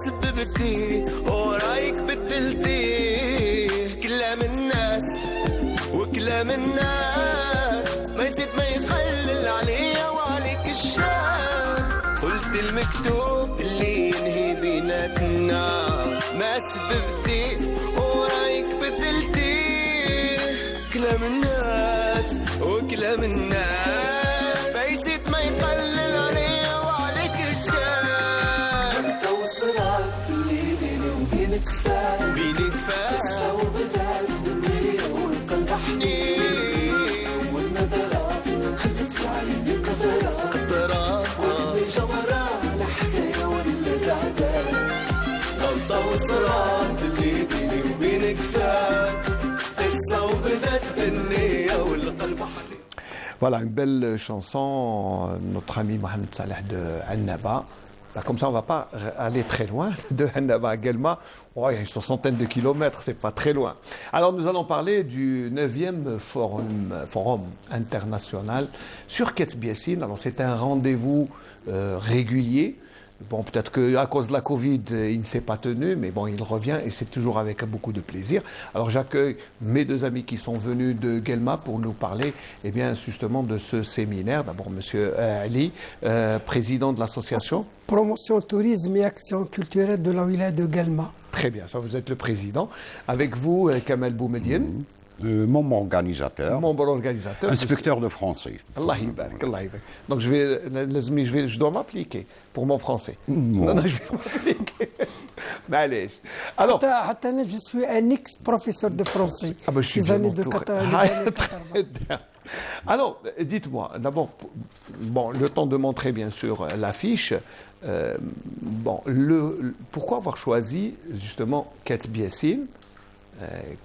سببتي ورايك بدلتي كلام الناس وكلام الناس ما يزيد ما يقلل عليا وعليك الشام قلت المكتوب اللي ينهي بيناتنا ما سببتي ورايك بدلتي كلام الناس وكلام الناس ما يزيد ما يقلل عليا وعليك الشام توصلات اللي بيني وبينك فات قصة وبدات بالنية والقلب حنين والنظرة خلت في عيني قطرات وقتني جمرة الحكاية ولا تعداد غلطة وصرات اللي بيني وبينك فات قصة وبدات بالنية والقلب حنين. Voilà, une belle chanson, notre ami Mohamed Saleh de Annaba. Comme ça, on ne va pas aller très loin de Hennaba à Guelma. Oh, il y a une soixantaine de kilomètres, c'est pas très loin. Alors, nous allons parler du 9e forum international sur Ketbiessine. Alors, c'est un rendez-vous régulier. Bon, peut-être qu'à cause de la Covid, il ne s'est pas tenu, mais bon, il revient et c'est toujours avec beaucoup de plaisir. Alors, j'accueille mes deux amis qui sont venus de Guelma pour nous parler, eh bien, justement, de ce séminaire. D'abord, Monsieur Ali, président de l'association Promotion Tourisme et Action Culturelle de la wilaya de Guelma. Très bien, ça, vous êtes le président. Avec vous, Kamel Boumediene. Membre organisateur. Membre organisateur. Inspecteur de français. Allah yibarak, Allah yibarak. Donc je dois m'appliquer pour mon français. Non, je vais m'appliquer. Allez. Alors, je suis un ex-professeur de français. Je suis des années de 80. Alors, dites-moi, d'abord, le temps de montrer bien sûr l'affiche. Pourquoi avoir choisi justement Ketbiessine,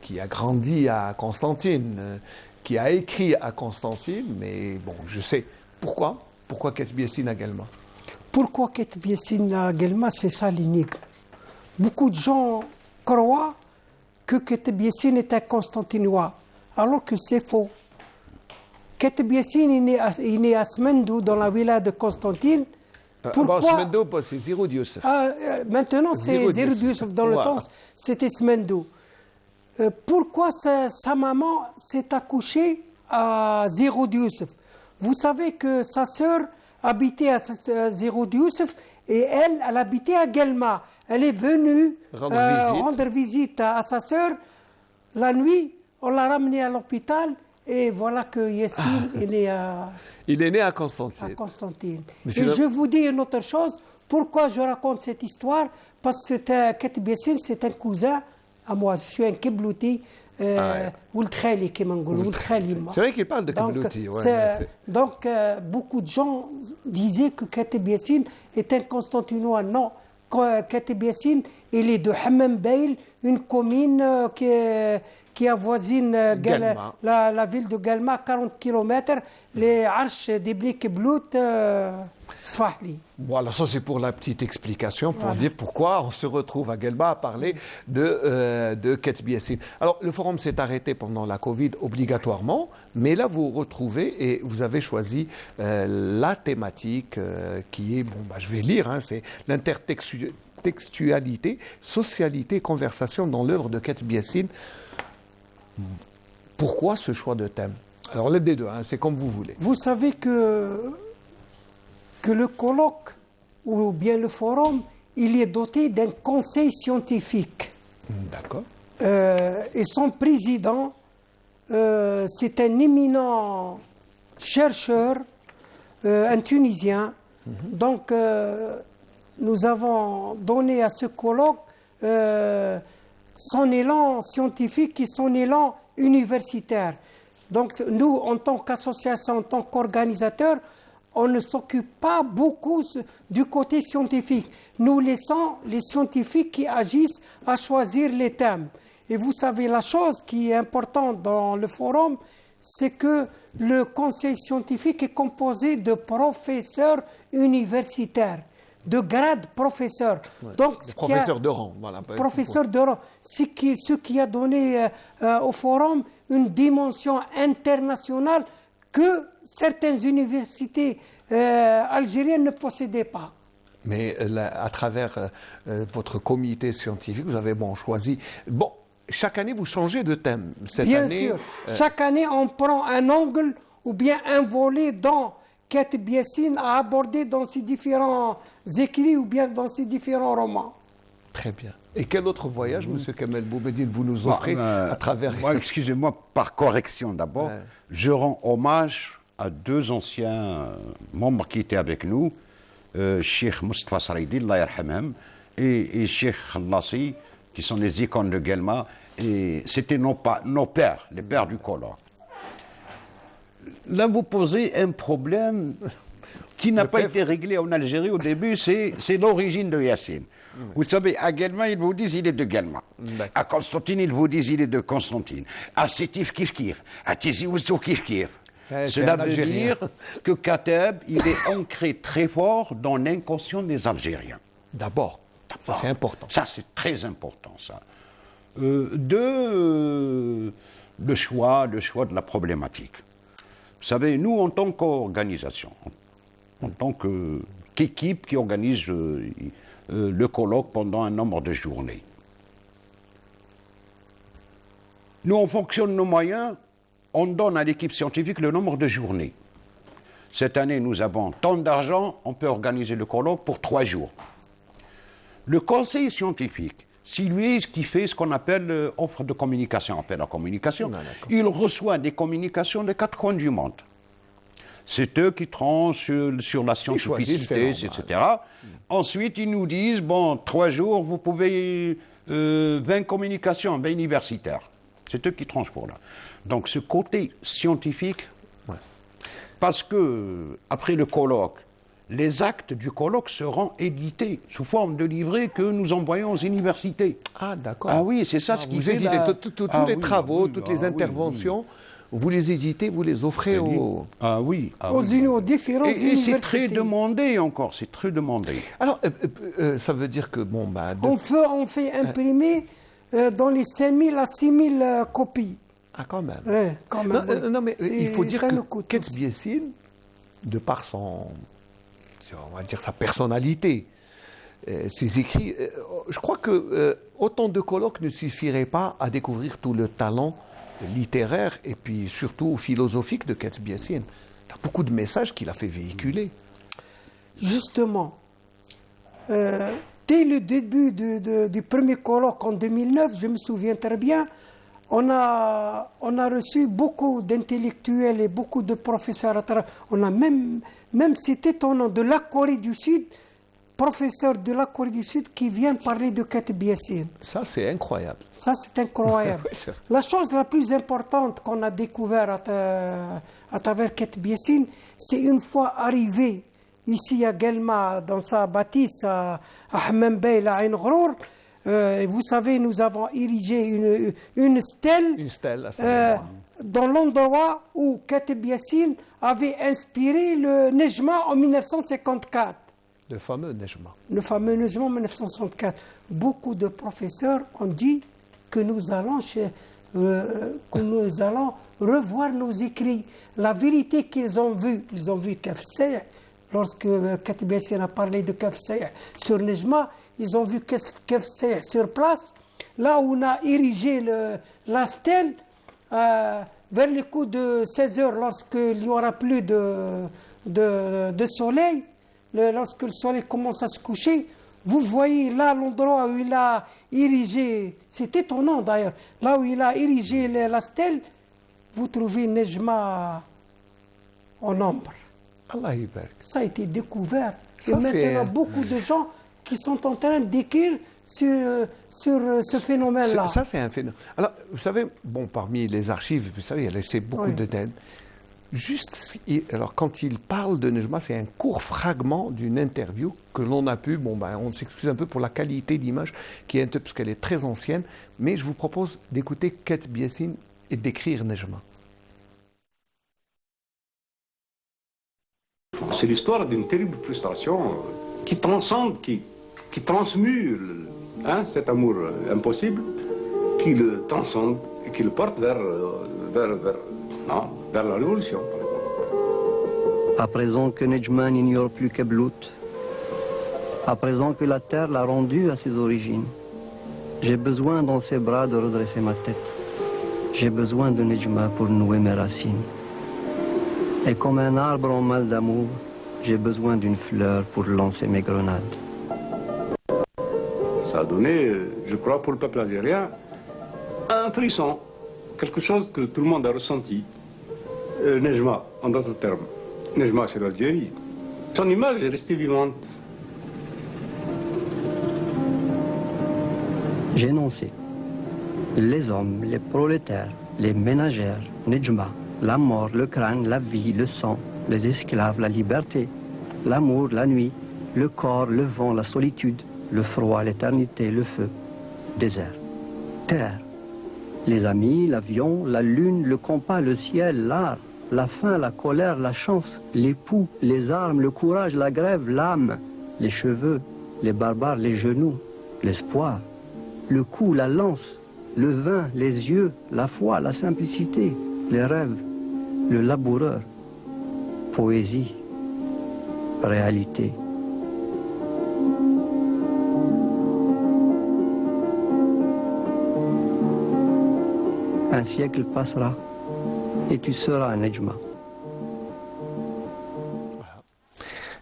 qui a grandi à Constantine, qui a écrit à Constantine, mais bon, je sais. Pourquoi Ketbiessine à Guelma? Pourquoi Ketbiessine à Guelma, c'est ça l'énigme. Beaucoup de gens croient que Ketbiessine est un Constantinois, alors que c'est faux. Ketbiessine est né à Smendou, dans la wilaya de Constantine. Pourquoi Smendou, c'est Zirud Youssef. Maintenant, c'est Zirud Youssef. Dans le temps, c'était Smendou. Pourquoi sa maman s'est accouchée à Zirud Youssef? Vous savez que sa sœur habitait à Zirud Youssef et elle habitait à Guelma. Elle est venue rendre visite à sa sœur. La nuit, on l'a ramenée à l'hôpital et voilà que Yassine est né à... Il est né à Constantine. Et je vous dis une autre chose. Pourquoi je raconte cette histoire? Parce que Ketbiessine, c'est un cousin à moi. Je suis un Kiblouti. C'est vrai qu'il parle de Kiblouti. Donc, beaucoup de gens disaient que Ketbiessine est un Constantinois. Non. Ketbiessine, il est de Hammam Beil, une commune qui avoisine la ville de Guelma, 40 km, les arches d'Ibn Kiblout, Sfahli. Voilà, ça c'est pour la petite explication, pour dire pourquoi on se retrouve à Guelma à parler de Ketbiessine. Alors, le forum s'est arrêté pendant la Covid obligatoirement, mais là vous retrouvez et vous avez choisi la thématique qui est, je vais lire, c'est l'intertextualité, socialité, conversation dans l'œuvre de Ketbiessine. Pourquoi ce choix de thème? Alors, les deux, c'est comme vous voulez. Vous savez que le colloque ou bien le forum, il est doté d'un conseil scientifique. D'accord. Et son président, c'est un éminent chercheur, un Tunisien. Donc, nous avons donné à ce colloque son élan scientifique et son élan universitaire. Donc, nous, en tant qu'association, en tant qu'organisateur, on ne s'occupe pas beaucoup du côté scientifique. Nous laissons les scientifiques qui agissent à choisir les thèmes. Et vous savez, la chose qui est importante dans le forum, c'est que le conseil scientifique est composé de professeurs universitaires, de grade professeur. Donc, professeur de rang. Voilà. Professeur de rang. Ce qui a donné au forum une dimension internationale que certaines universités algériennes ne possédaient pas. Mais à travers votre comité scientifique, vous avez choisi... chaque année, vous changez de thème. Bien sûr. Chaque année, on prend un angle ou bien un volet dans Ketbiessine à aborder dans ses différents écrits ou bien dans ses différents romans. Très bien. Et quel autre voyage, M. Kamel Boumediene, vous nous offrez à travers... Excusez-moi, par correction d'abord, je rends hommage à deux anciens membres qui étaient avec nous, Cheikh Mustafa Saridi, Allah yarhamam, et Cheikh Khallassi, qui sont les icônes de Guelma, et c'était nos pères, les pères du colloque. Là, vous posez un problème qui n'a pas été réglé en Algérie au début, c'est l'origine de Yassine. Vous savez, à Guelma, ils vous disent il est de Guelma. À Constantine, ils vous disent il est de Constantine. À Sétif, kif kif. À Tizi Ouzou, kif kif. Cela veut dire que Kateb, il est ancré très fort dans l'inconscient des Algériens. D'abord, ça c'est important. Ça c'est très important, ça. Le choix de la problématique. Vous savez, nous, en tant qu'organisation, en tant qu'équipe qui organise le colloque pendant un nombre de journées, nous, on fonctionne nos moyens, on donne à l'équipe scientifique le nombre de journées. Cette année, nous avons tant d'argent, on peut organiser le colloque pour 3 jours. Le conseil scientifique, c'est lui qui fait ce qu'on appelle offre de communication, appel à communication. Il reçoit des communications des 4 coins du monde. C'est eux qui tranchent sur la scientificité, etc. Ensuite, ils nous disent, bon, 3 jours, vous pouvez 20 communications, 20 universitaires. C'est eux qui tranchent pour là. Donc ce côté scientifique, parce que après le colloque, les actes du colloque seront édités sous forme de livrets que nous envoyons aux universités. Ah, d'accord. Ah oui, c'est ça ce qui vous fait éditez tous les travaux, toutes les interventions, vous les éditez, vous les offrez aux... Ah oui. Aux différentes universités. Et c'est très demandé encore, c'est très demandé. Alors, ça veut dire que, bon, bah... On fait imprimer dans les 5000 à 6000 copies. Ah, quand même. Ouais, quand même. Non, mais il faut dire que Ketz Biessine, de par son... on va dire sa personnalité, ses écrits, je crois que autant de colloques ne suffiraient pas à découvrir tout le talent littéraire et puis surtout philosophique de Ketz Biessine. Il y a beaucoup de messages qu'il a fait véhiculer. Justement, dès le début du premier colloque en 2009, je me souviens très bien, on a reçu beaucoup d'intellectuels et beaucoup de professeurs. On a même c'est étonnant, de la Corée du Sud, professeurs de la Corée du Sud qui viennent parler de Ketz Biessine. Ça, c'est incroyable. Ça, c'est incroyable. Oui, la chose la plus importante qu'on a découverte à travers Ketz Biessine, c'est une fois arrivé ici à Guelma, dans sa bâtisse à Hammam Bey, à Ain Ghrour, vous savez, nous avons érigé une stèle, dans l'endroit où Ketz Biessine avait inspiré le Nejma en 1954. Le fameux Nejma. Le fameux Nejma en 1964. Beaucoup de professeurs ont dit que nous allons revoir nos écrits. La vérité qu'ils ont vue, ils ont vu Kef Seyh, lorsque Ketz Biessine a parlé de Kef Seyh sur Nejma, ils ont vu Kef Seyh sur place, là où on a érigé la stèle, vers les coups de 16 heures, lorsqu'il n'y aura plus de soleil, lorsque le soleil commence à se coucher, vous voyez là l'endroit où il a érigé, c'est étonnant d'ailleurs, là où il a érigé la stèle, vous trouvez Nejma en ombre. Allah Ibarak. Ça a été découvert. Et maintenant, beaucoup de gens qui sont en train d'écrire sur ce phénomène-là. Ça, c'est un phénomène. Alors, vous savez, bon, parmi les archives, vous savez, il a laissé beaucoup de têtes. Juste, alors, quand il parle de Nejma, c'est un court fragment d'une interview que l'on a pu, bon, ben, on s'excuse un peu pour la qualité d'image, qui est parce qu'elle est très ancienne, mais je vous propose d'écouter Ketz Biessine et d'écrire Nejma. C'est l'histoire d'une terrible frustration qui transcende, qui transmue cet amour impossible, qui le transcende et qui le porte vers la révolution. À présent que Nejma n'ignore plus Keblout, à présent que la terre l'a rendu à ses origines, j'ai besoin dans ses bras de redresser ma tête. J'ai besoin de Nejma pour nouer mes racines. Et comme un arbre en mal d'amour, j'ai besoin d'une fleur pour lancer mes grenades. Ça a donné, je crois, pour le peuple algérien, un frisson, quelque chose que tout le monde a ressenti. Nejma, en d'autres termes. Nejma, c'est l'Algérie. Son image est restée vivante. J'ai énoncé les hommes, les prolétaires, les ménagères, Nejma, la mort, le crâne, la vie, le sang, les esclaves, la liberté, l'amour, la nuit, le corps, le vent, la solitude, le froid, l'éternité, le feu, désert, terre, les amis, l'avion, la lune, le compas, le ciel, l'art, la faim, la colère, la chance, l'époux, les armes, le courage, la grève, l'âme, les cheveux, les barbares, les genoux, l'espoir, le cou, la lance, le vin, les yeux, la foi, la simplicité, les rêves, le laboureur, poésie, réalité. Un siècle passera et tu seras un Nejma.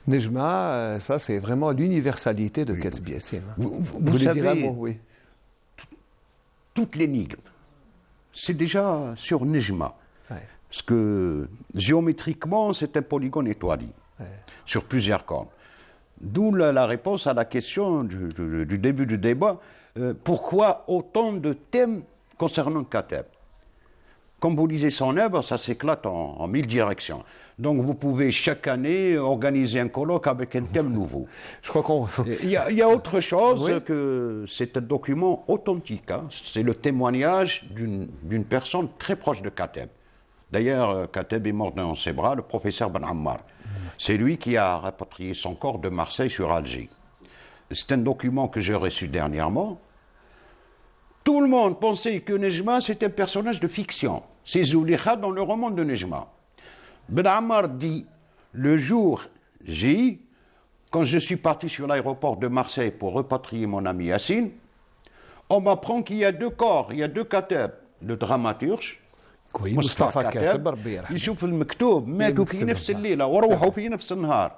Nejma, ça c'est vraiment l'universalité de Katb Yassine. Vous savez, oui. Toute l'énigme, c'est déjà sur Nejma. Ouais. Parce que géométriquement, c'est un polygone étoilé, sur plusieurs cornes. D'où la réponse à la question du début du débat, pourquoi autant de thèmes concernant Kateb? Comme vous lisez son œuvre, ça s'éclate en 1000 directions. Donc vous pouvez chaque année organiser un colloque avec un thème nouveau. Je crois qu'on... Il y a autre chose que c'est un document authentique. Hein. C'est le témoignage d'une personne très proche de Kateb. D'ailleurs, Kateb est mort dans ses bras, le professeur Ben Ammar. C'est lui qui a rapatrié son corps de Marseille sur Alger. C'est un document que j'ai reçu dernièrement. Tout le monde pensait que Nejma, c'était un personnage de fiction. C'est Zoulikha dans le roman de Nejma. Ben Ammar dit, le jour J, quand je suis parti sur l'aéroport de Marseille pour repatrier mon ami Yassine, on m'apprend qu'il y a deux corps, il y a deux Kateb, le dramaturge, مصطفى كاتب يشوف المكتوب ماتوا في نفس الليلة وروحوا في نفس النهار.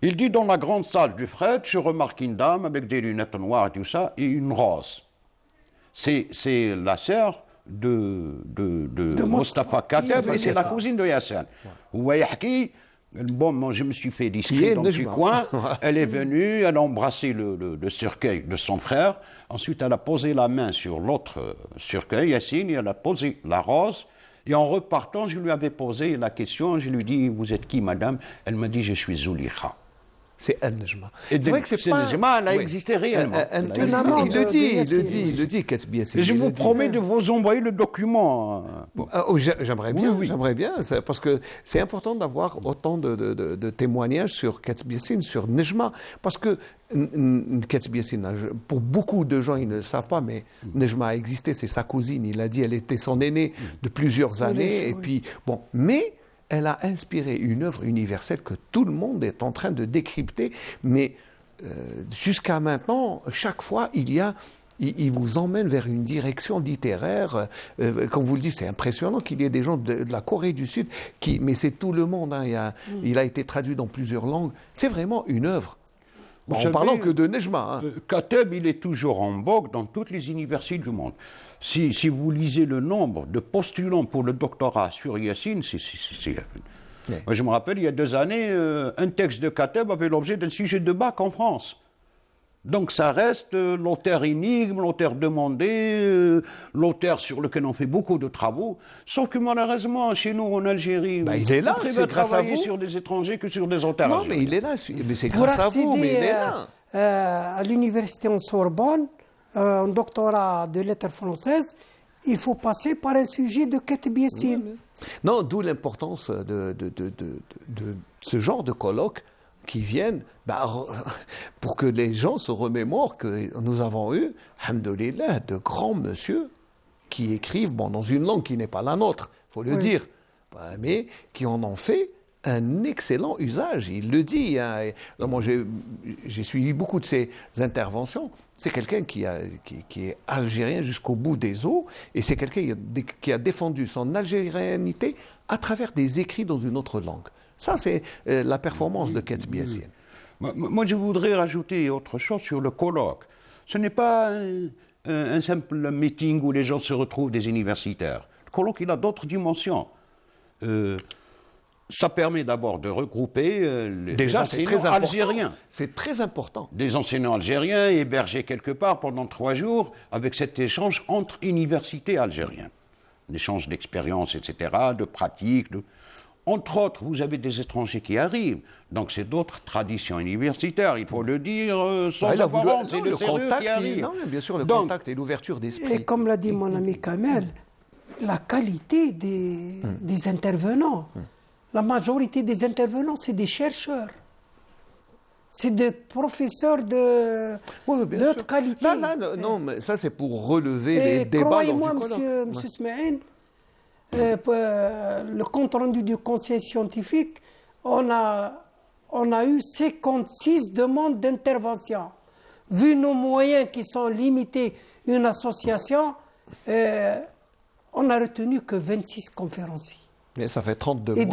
Il dit, dans la grande salle du Fred, je remarque une dame avec des lunettes noires et tout ça, et une rose. C'est la sœur de Mostafa Kateb et c'est la cousine de Yassine. Vous voyez, bon, moi je me suis fait discret dans ce coin. Elle est venue, elle a embrassé le cercueil de son frère. Ensuite, elle a posé la main sur l'autre cercueil, Yassine, et elle a posé la rose. Et en repartant, je lui avais posé la question. Je lui ai dit, vous êtes qui, madame? Elle m'a dit, je suis Zoulikha. C'est Nejma. C'est vrai que c'est pas... Nejma, elle a existé réellement. Il le dit, Katb Yassine. Je vous promets de vous envoyer le document. J'aimerais bien, parce que c'est important d'avoir autant de témoignages sur Katb Yassine, sur Nejma, parce que Katb Yassine, pour beaucoup de gens, ils ne le savent pas, mais Nejma a existé, c'est sa cousine, il a dit, elle était son aînée de plusieurs années, et puis, bon, mais... elle a inspiré une œuvre universelle que tout le monde est en train de décrypter, mais jusqu'à maintenant, chaque fois, il vous emmène vers une direction littéraire. Comme vous le dites, c'est impressionnant qu'il y ait des gens de la Corée du Sud, mais c'est tout le monde. Hein, il a été traduit dans plusieurs langues. C'est vraiment une œuvre. Bon, en parlant que de Nejma. Hein. Kateb, il est toujours en vogue dans toutes les universités du monde. Si vous lisez le nombre de postulants pour le doctorat sur Yassine, Moi, je me rappelle, il y a 2 années, un texte de Kateb avait l'objet d'un sujet de bac en France. Donc ça reste l'auteur énigme, l'auteur demandé, l'auteur sur lequel on fait beaucoup de travaux. Sauf que malheureusement, chez nous en Algérie, il est là, on préfère travailler sur des étrangers que sur des auteurs algériens. Non, mais il est là, mais c'est grâce à vous, mais il est là. À l'université en Sorbonne, un doctorat de lettres françaises, il faut passer par un sujet de Katb Yassine. Non, d'où l'importance de ce genre de colloques qui viennent pour que les gens se remémorent que nous avons eu, alhamdoulilah, de grands monsieur qui écrivent dans une langue qui n'est pas la nôtre, il faut le dire, mais qui en ont fait un excellent usage. Il le dit. Hein. Moi, j'ai suivi beaucoup de ses interventions. C'est quelqu'un qui est algérien jusqu'au bout des os, et c'est quelqu'un qui a défendu son algérianité à travers des écrits dans une autre langue. Ça, c'est la performance de Katb Yassine. Moi, je voudrais rajouter autre chose sur le colloque. Ce n'est pas un simple meeting où les gens se retrouvent, des universitaires. Le colloque, il a d'autres dimensions. Ça permet d'abord de regrouper les enseignants algériens. C'est très important. Des enseignants algériens hébergés quelque part pendant 3 jours avec cet échange entre universités algériennes. Un échange d'expériences, etc., de pratiques. Entre autres, vous avez des étrangers qui arrivent. Donc c'est d'autres traditions universitaires, il faut le dire sans avoir honte. C'est le contact qui arrive. Non, bien sûr, le contact et l'ouverture d'esprit. Et comme l'a dit mon ami Kamel, la qualité des intervenants. La majorité des intervenants, c'est des chercheurs. C'est des professeurs de haute qualité. Non, mais ça c'est pour relever les débats lors du colloque. Croyez-moi, monsieur Smaïn, le compte-rendu du conseil scientifique, on a eu 56 demandes d'intervention. Vu nos moyens qui sont limités, une association, on a retenu que 26 conférenciers. Mais ça fait 32 mois.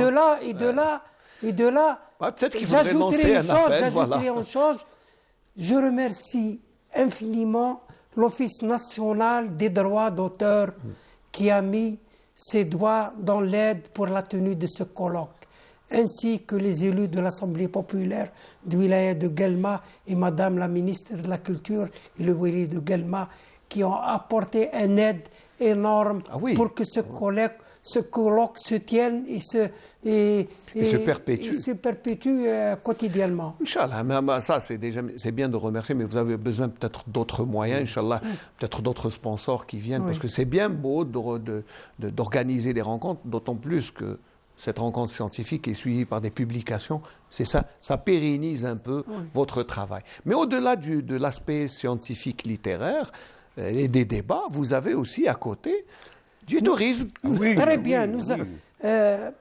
Et de là, peut-être qu'il faudrait lancer un appel. J'ajouterai une chose, je remercie infiniment l'Office national des droits d'auteur qui a mis ses doigts dans l'aide pour la tenue de ce colloque, ainsi que les élus de l'Assemblée populaire du wilaya de Guelma et Madame la ministre de la Culture et le wilaya de Guelma qui ont apporté une aide énorme pour que ce colloque se tienne et se perpétue quotidiennement. Inch'Allah, mais ça c'est bien de remercier, mais vous avez besoin peut-être d'autres moyens, Inch'Allah, peut-être d'autres sponsors qui viennent, parce que c'est bien beau d'organiser des rencontres, d'autant plus que cette rencontre scientifique est suivie par des publications, c'est ça, ça pérennise un peu votre travail. Mais au-delà de l'aspect scientifique littéraire et des débats, vous avez aussi à côté du tourisme. Très bien.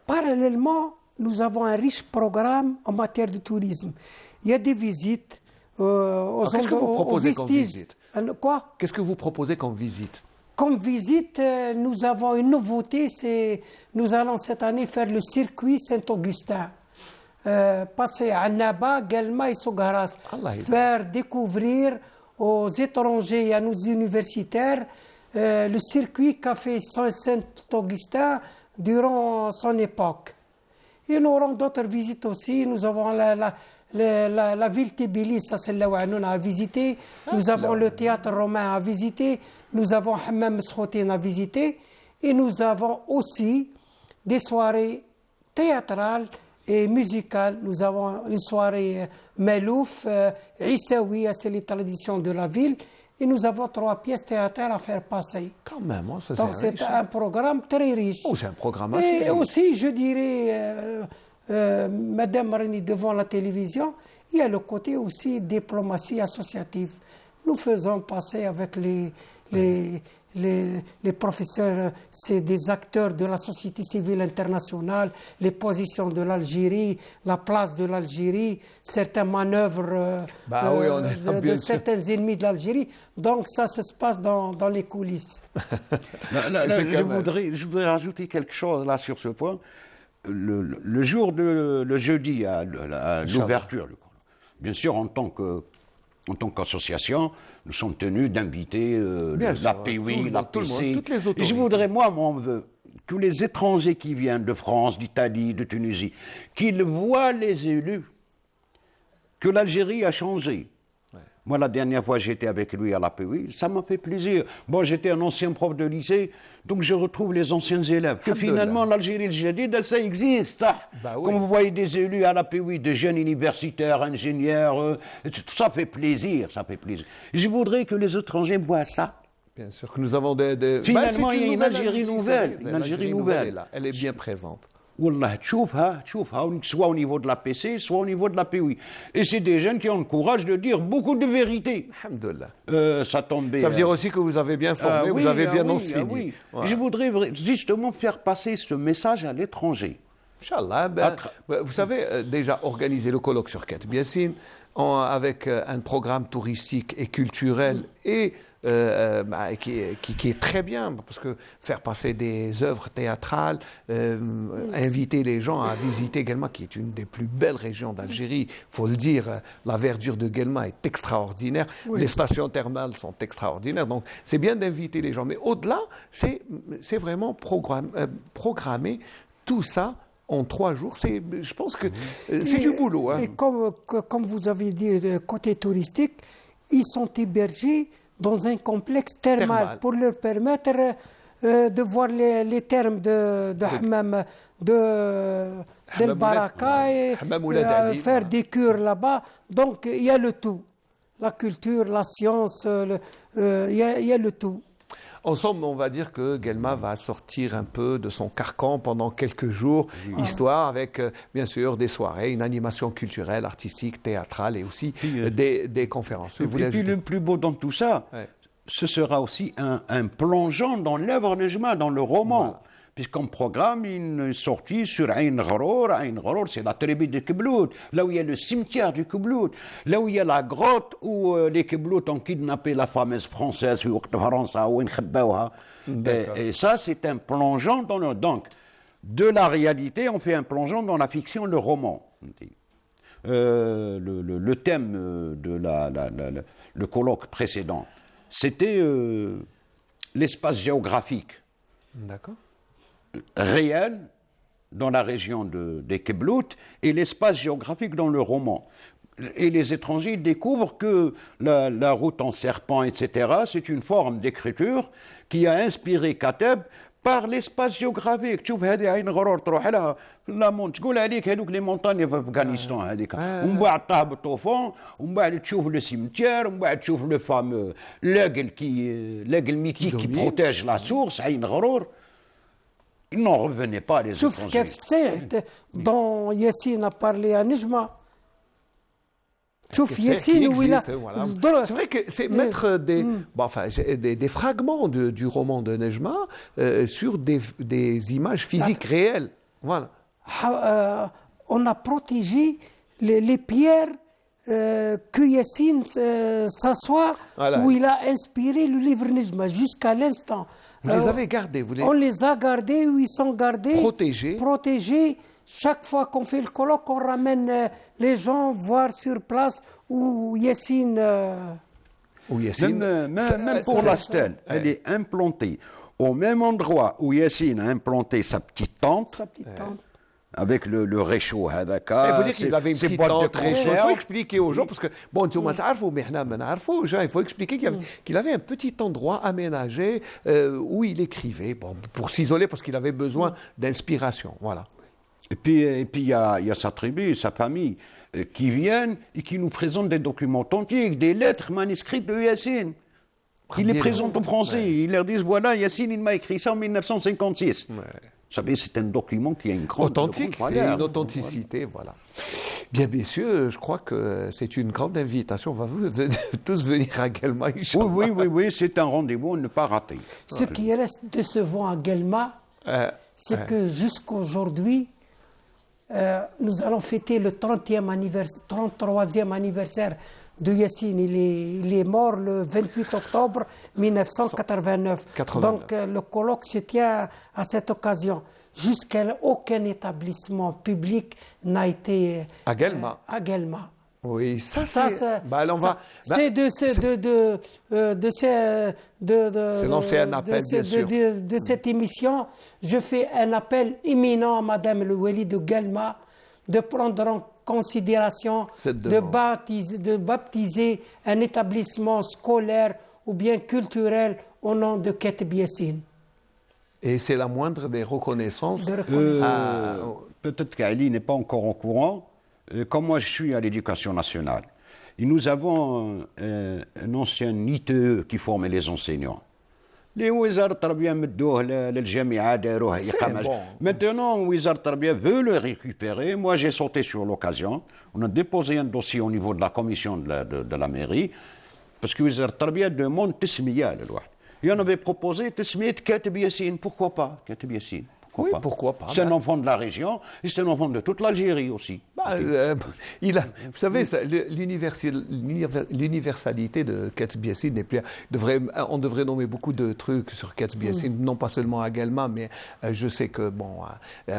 Parallèlement, nous avons un riche programme en matière de tourisme. Il y a des visites qu'est-ce que vous proposez comme visite? Quoi? Qu'est-ce que vous proposez comme visite? Comme visite, nous avons une nouveauté, nous allons cette année faire le circuit Saint-Augustin. Passer à Naba, Guelma et Sogaras. Faire découvrir aux étrangers et à nos universitaires le circuit qu'a fait Saint-Augustin durant son époque. Et nous aurons d'autres visites aussi. Nous avons la ville Tbilisi, ça c'est là où on a visité. Nous avons le théâtre romain à visiter. Nous avons Hammam Meskhotin à visiter. Et nous avons aussi des soirées théâtrales et musicales. Nous avons une soirée Malouf, Issaoui, c'est les traditions de la ville. Et nous avons 3 pièces théâtrales à faire passer. Quand même, ça donc c'est un programme très riche. C'est un programme assez riche. Et aussi, je dirais, Madame Marani, devant la télévision, il y a le côté aussi diplomatie associative. Nous faisons passer avec les professeurs, c'est des acteurs de la société civile internationale, les positions de l'Algérie, la place de l'Algérie, certaines manœuvres de certains ennemis de l'Algérie. Donc ça se passe dans les coulisses. Je voudrais rajouter quelque chose là sur ce point. Le jour le jeudi à l'ouverture, bien sûr en tant qu'association, nous sommes tenus d'inviter la PWI, la PC. Et je voudrais, moi, que les étrangers qui viennent de France, d'Italie, de Tunisie, qu'ils voient les élus, que l'Algérie a changé. Moi, la dernière fois, j'étais avec lui à la PWI, ça m'a fait plaisir. Bon, j'étais un ancien prof de lycée, donc je retrouve les anciens élèves. Que finalement, l'Algérie, le Jadid, ça existe. Ça. Quand vous voyez des élus à la PWI, des jeunes universitaires, ingénieurs, ça fait plaisir, ça fait plaisir. Je voudrais que les étrangers voient ça. Bien sûr que nous avons finalement, il y a une Algérie nouvelle. Une Algérie nouvelle. Elle est bien présente. Wallah, tchoufha, soit au niveau de la PC, soit au niveau de la PWI. Et c'est des jeunes qui ont le courage de dire beaucoup de vérité. Alhamdulillah. Ça veut dire aussi que vous avez bien formé, vous avez bien enseigné. Voilà. Je voudrais justement faire passer ce message à l'étranger. Inch'Allah. Vous savez, déjà organiser le colloque sur Khat Biassine avec un programme touristique et culturel et qui est très bien, parce que faire passer des œuvres théâtrales, inviter les gens à visiter Guelma, qui est une des plus belles régions d'Algérie, il faut le dire, la verdure de Guelma est extraordinaire, les stations thermales sont extraordinaires, donc c'est bien d'inviter les gens. Mais au-delà, c'est vraiment programmer tout ça en 3 jours. Je pense que c'est du boulot. Et comme vous avez dit, côté touristique, ils sont hébergés dans un complexe thermal pour leur permettre de voir les thermes de Hammam, de Baraka et faire des cures là-bas. Donc il y a le tout. La culture, la science, il y a le tout. En somme, on va dire que Guelma va sortir un peu de son carcan pendant quelques jours, histoire avec, bien sûr, des soirées, une animation culturelle, artistique, théâtrale et aussi des conférences. Et puis le plus beau dans tout ça, ce sera aussi un plongeon dans l'œuvre Nejma, dans le roman. Voilà. Puisqu'on programme une sortie sur Ain Ghrour. Ain Ghrour, c'est la tribu de Kiblout, là où il y a le cimetière du Kiblout, là où il y a la grotte où les Kiblout ont kidnappé la fameuse française, et ça, c'est un plongeon dans le... Donc, de la réalité, on fait un plongeon dans la fiction, le roman. Le thème de le colloque précédent, c'était l'espace géographique. D'accord. Réel dans la région des Kiblout et l'espace géographique dans le roman. Et les étrangers découvrent que la route en serpent, etc., c'est une forme d'écriture qui a inspiré Kateb par l'espace géographique. Tu vois, هذه عين غرور تروح لها تقول عليك هذوك لي مونطاني في افغانستان هذيك ومن بعد تهبط au fond ومن بعد تشوف لو سيمتير ومن بعد تشوف لو فام لاقل ميتيك qui protège la source عين غرور. Ils n'en revenaient pas, les étrangers. كيف سيحت dont Yassine a parlé à Nejma. C'est vrai que c'est mettre des fragments du roman de Nejma sur des images physiques réelles. Voilà. On a protégé les pierres que Yassine s'assoit où il a inspiré le livre Nejma jusqu'à l'instant. Vous les avez gardés, On les a gardés, où ils sont gardés, protégés. Chaque fois qu'on fait le colloque, on ramène les gens voir sur place où Yassine... Même pour la stèle, elle est implantée au même endroit où Yassine a implanté sa petite tente. Avec le réchaud. Il faut dire qu'il avait une petite tente réchaud. Il faut expliquer aux gens, parce que, bon, il faut expliquer qu'il avait un petit endroit aménagé où il écrivait, pour s'isoler, parce qu'il avait besoin d'inspiration. Voilà. Et puis il y a sa tribu, sa famille, qui viennent et qui nous présentent des documents authentiques, des lettres manuscrites de Yassine. Il les présente en français. Ils leur disent, voilà, Yassine, il m'a écrit ça en 1956. Vous savez, c'est un document qui a une grande authentique, c'est une authenticité, voilà. Bien, messieurs, je crois que c'est une grande invitation. On va tous venir à Guelma, Inch'Allah. Oui, c'est un rendez-vous à ne pas rater. Ce qui reste décevant à Guelma, c'est que jusqu'aujourd'hui, nous allons fêter le 33e anniversaire de Yassine. Il est mort le 28 octobre 1989. Donc le colloque se tient à cette occasion. Jusqu'à aucun établissement public n'a été à Guelma. Oui, ça c'est. C'est lancé un appel, bien sûr. De cette émission, je fais un appel imminent à Madame le Wali de Guelma de prendre en considération de baptiser un établissement scolaire ou bien culturel au nom de Kateb Yassine. Et c'est la moindre des reconnaissances. Peut-être qu'Ali n'est pas encore au courant. Comme moi je suis à l'éducation nationale, et nous avons un ancien ITE qui formait les enseignants. Maintenant, Wizard Tarbia veut le récupérer. Moi, j'ai sauté sur l'occasion. On a déposé un dossier au niveau de la commission de la mairie, parce que Wizard Tarbia demande Tismiya, le loi. Et on avait proposé Tismiya de Kateb Yassine. Pourquoi pas Kateb Yassine? Pourquoi pas. C'est un enfant de la région et c'est un enfant de toute l'Algérie aussi. Vous savez, l'universalité de Kateb Yassine n'est plus. On devrait nommer beaucoup de trucs sur Kateb Yassine, non pas seulement à Guelma, mais je sais que,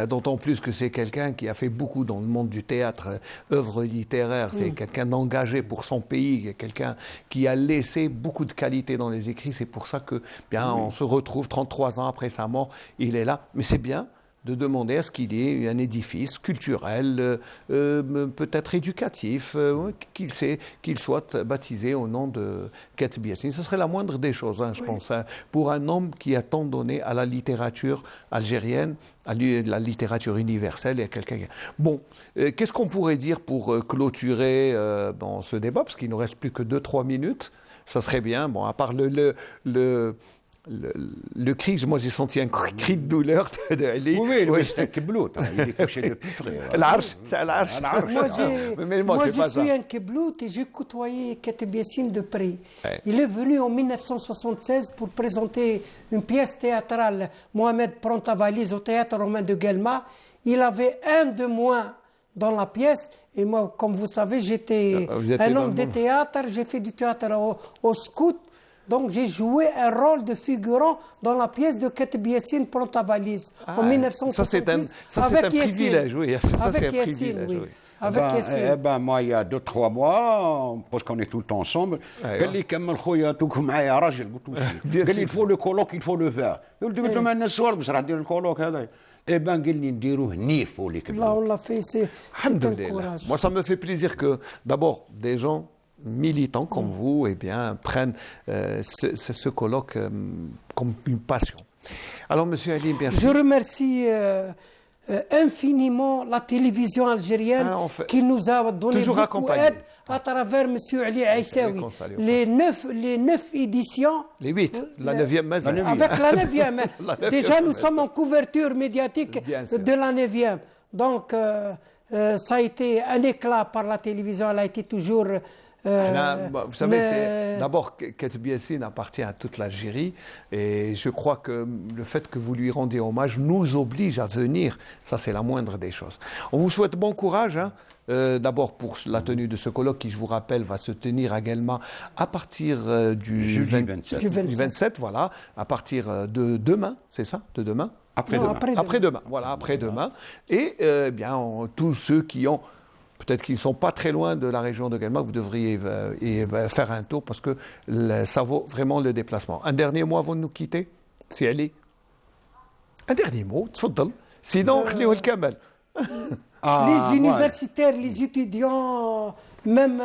d'autant plus que c'est quelqu'un qui a fait beaucoup dans le monde du théâtre, œuvre littéraire, c'est quelqu'un d'engagé pour son pays, quelqu'un qui a laissé beaucoup de qualité dans les écrits. C'est pour ça que, on se retrouve 33 ans après sa mort, il est là. Mais c'est bien de demander à ce qu'il y ait un édifice culturel, peut-être éducatif, qu'il soit baptisé au nom de Kateb Yassine. Ce serait la moindre des choses, je pense, pour un homme qui a tant donné à la littérature algérienne, à la littérature universelle. Il y a quelqu'un. Bon, qu'est-ce qu'on pourrait dire pour clôturer ce débat, parce qu'il ne nous reste plus que 2-3 minutes. Ça serait bien. Bon, à part le cri, moi j'ai senti un cri de douleur de Ali. Oui, c'est un kiblout, il est couché de plus près. L'arche. Moi, je suis un kiblout et j'ai côtoyé Kateb Yassine de près. Ouais. Il est venu en 1976 pour présenter une pièce théâtrale, Mohamed prend ta valise, au théâtre romain de Guelma. Il avait un de moins dans la pièce. Et moi, comme vous savez, j'étais un homme de théâtre, j'ai fait du théâtre au scout. Donc j'ai joué un rôle de figurant dans la pièce de Kateb Yassine Prends ta valise en 1968. Ça c'est un privilège, oui. Ça c'est un privilège, oui. Avec Yassine. Moi, il y a 2-3 mois, parce qu'on est tout le temps ensemble, قال لي كمل خويا توكل معايا راجل قلت له قال لي il faut le colloque, il faut le faire. قلت له ما الناس صور بس راح ندير الكولوك هذا. Eh bien, là, on l'a fait, c'est un courage. Moi, ça me fait plaisir que, d'abord, des gens militants comme vous, eh bien, prennent ce colloque comme une passion. Alors, Monsieur Ali, merci. Je remercie infiniment la télévision algérienne qui nous a donné beaucoup d'aide à travers M. Ali Aïssaoui. Les 9 éditions. Les 8, la 9e. Avec la 9e. Déjà, nous sommes en couverture médiatique de la 9e. Donc, ça a été un éclat par la télévision. Elle a été toujours... vous savez, d'abord, Kateb Yassine appartient à toute l'Algérie et je crois que le fait que vous lui rendiez hommage nous oblige à venir. Ça, c'est la moindre des choses. On vous souhaite bon courage. D'abord pour la tenue de ce colloque qui, je vous rappelle, va se tenir à Guelma à partir du 27, voilà, à partir de demain, c'est ça, de demain? Après-demain, voilà, après-demain. Et bien, tous ceux qui ont... Peut-être qu'ils ne sont pas très loin de la région de Guelma, vous devriez faire un tour parce que ça vaut vraiment le déplacement. Un dernier mot avant de nous quitter, c'est Ali. Un dernier mot, tfaddal. Sinon, khliou al-kamal. Les universitaires, les étudiants, même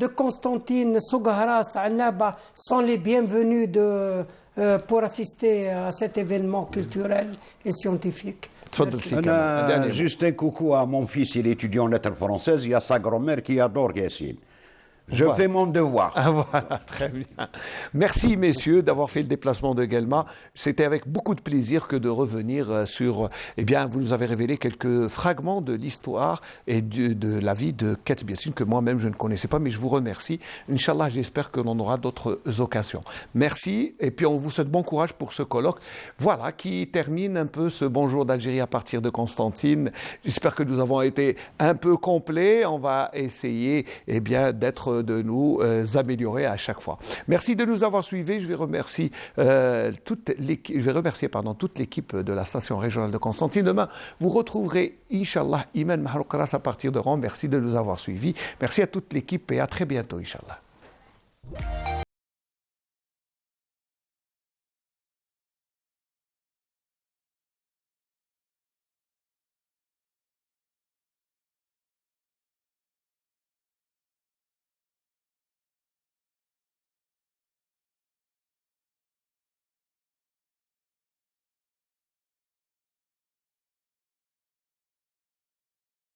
de Constantine, Soughara, Annaba, sont les bienvenus pour assister à cet événement culturel et scientifique. Juste un coucou à mon fils, il est étudiant en lettres françaises, il y a sa grand-mère qui adore Yassine. Je fais mon devoir. Voilà, très bien. Merci, messieurs, d'avoir fait le déplacement de Guelma. C'était avec beaucoup de plaisir que de revenir sur... Eh bien, vous nous avez révélé quelques fragments de l'histoire et de la vie de Kateb Yassine, que moi-même je ne connaissais pas, mais je vous remercie. Inch'Allah, j'espère que l'on aura d'autres occasions. Merci, et puis on vous souhaite bon courage pour ce colloque. Voilà, qui termine un peu ce Bonjour d'Algérie à partir de Constantine. J'espère que nous avons été un peu complets. On va essayer, eh bien, d'être de nous améliorer à chaque fois. Merci de nous avoir suivis. Je vais remercier toute l'équipe de la station régionale de Constantine. Demain, vous retrouverez, Inch'Allah, Iman Maharoukras à partir de Rome. Merci de nous avoir suivis. Merci à toute l'équipe et à très bientôt, Inch'Allah.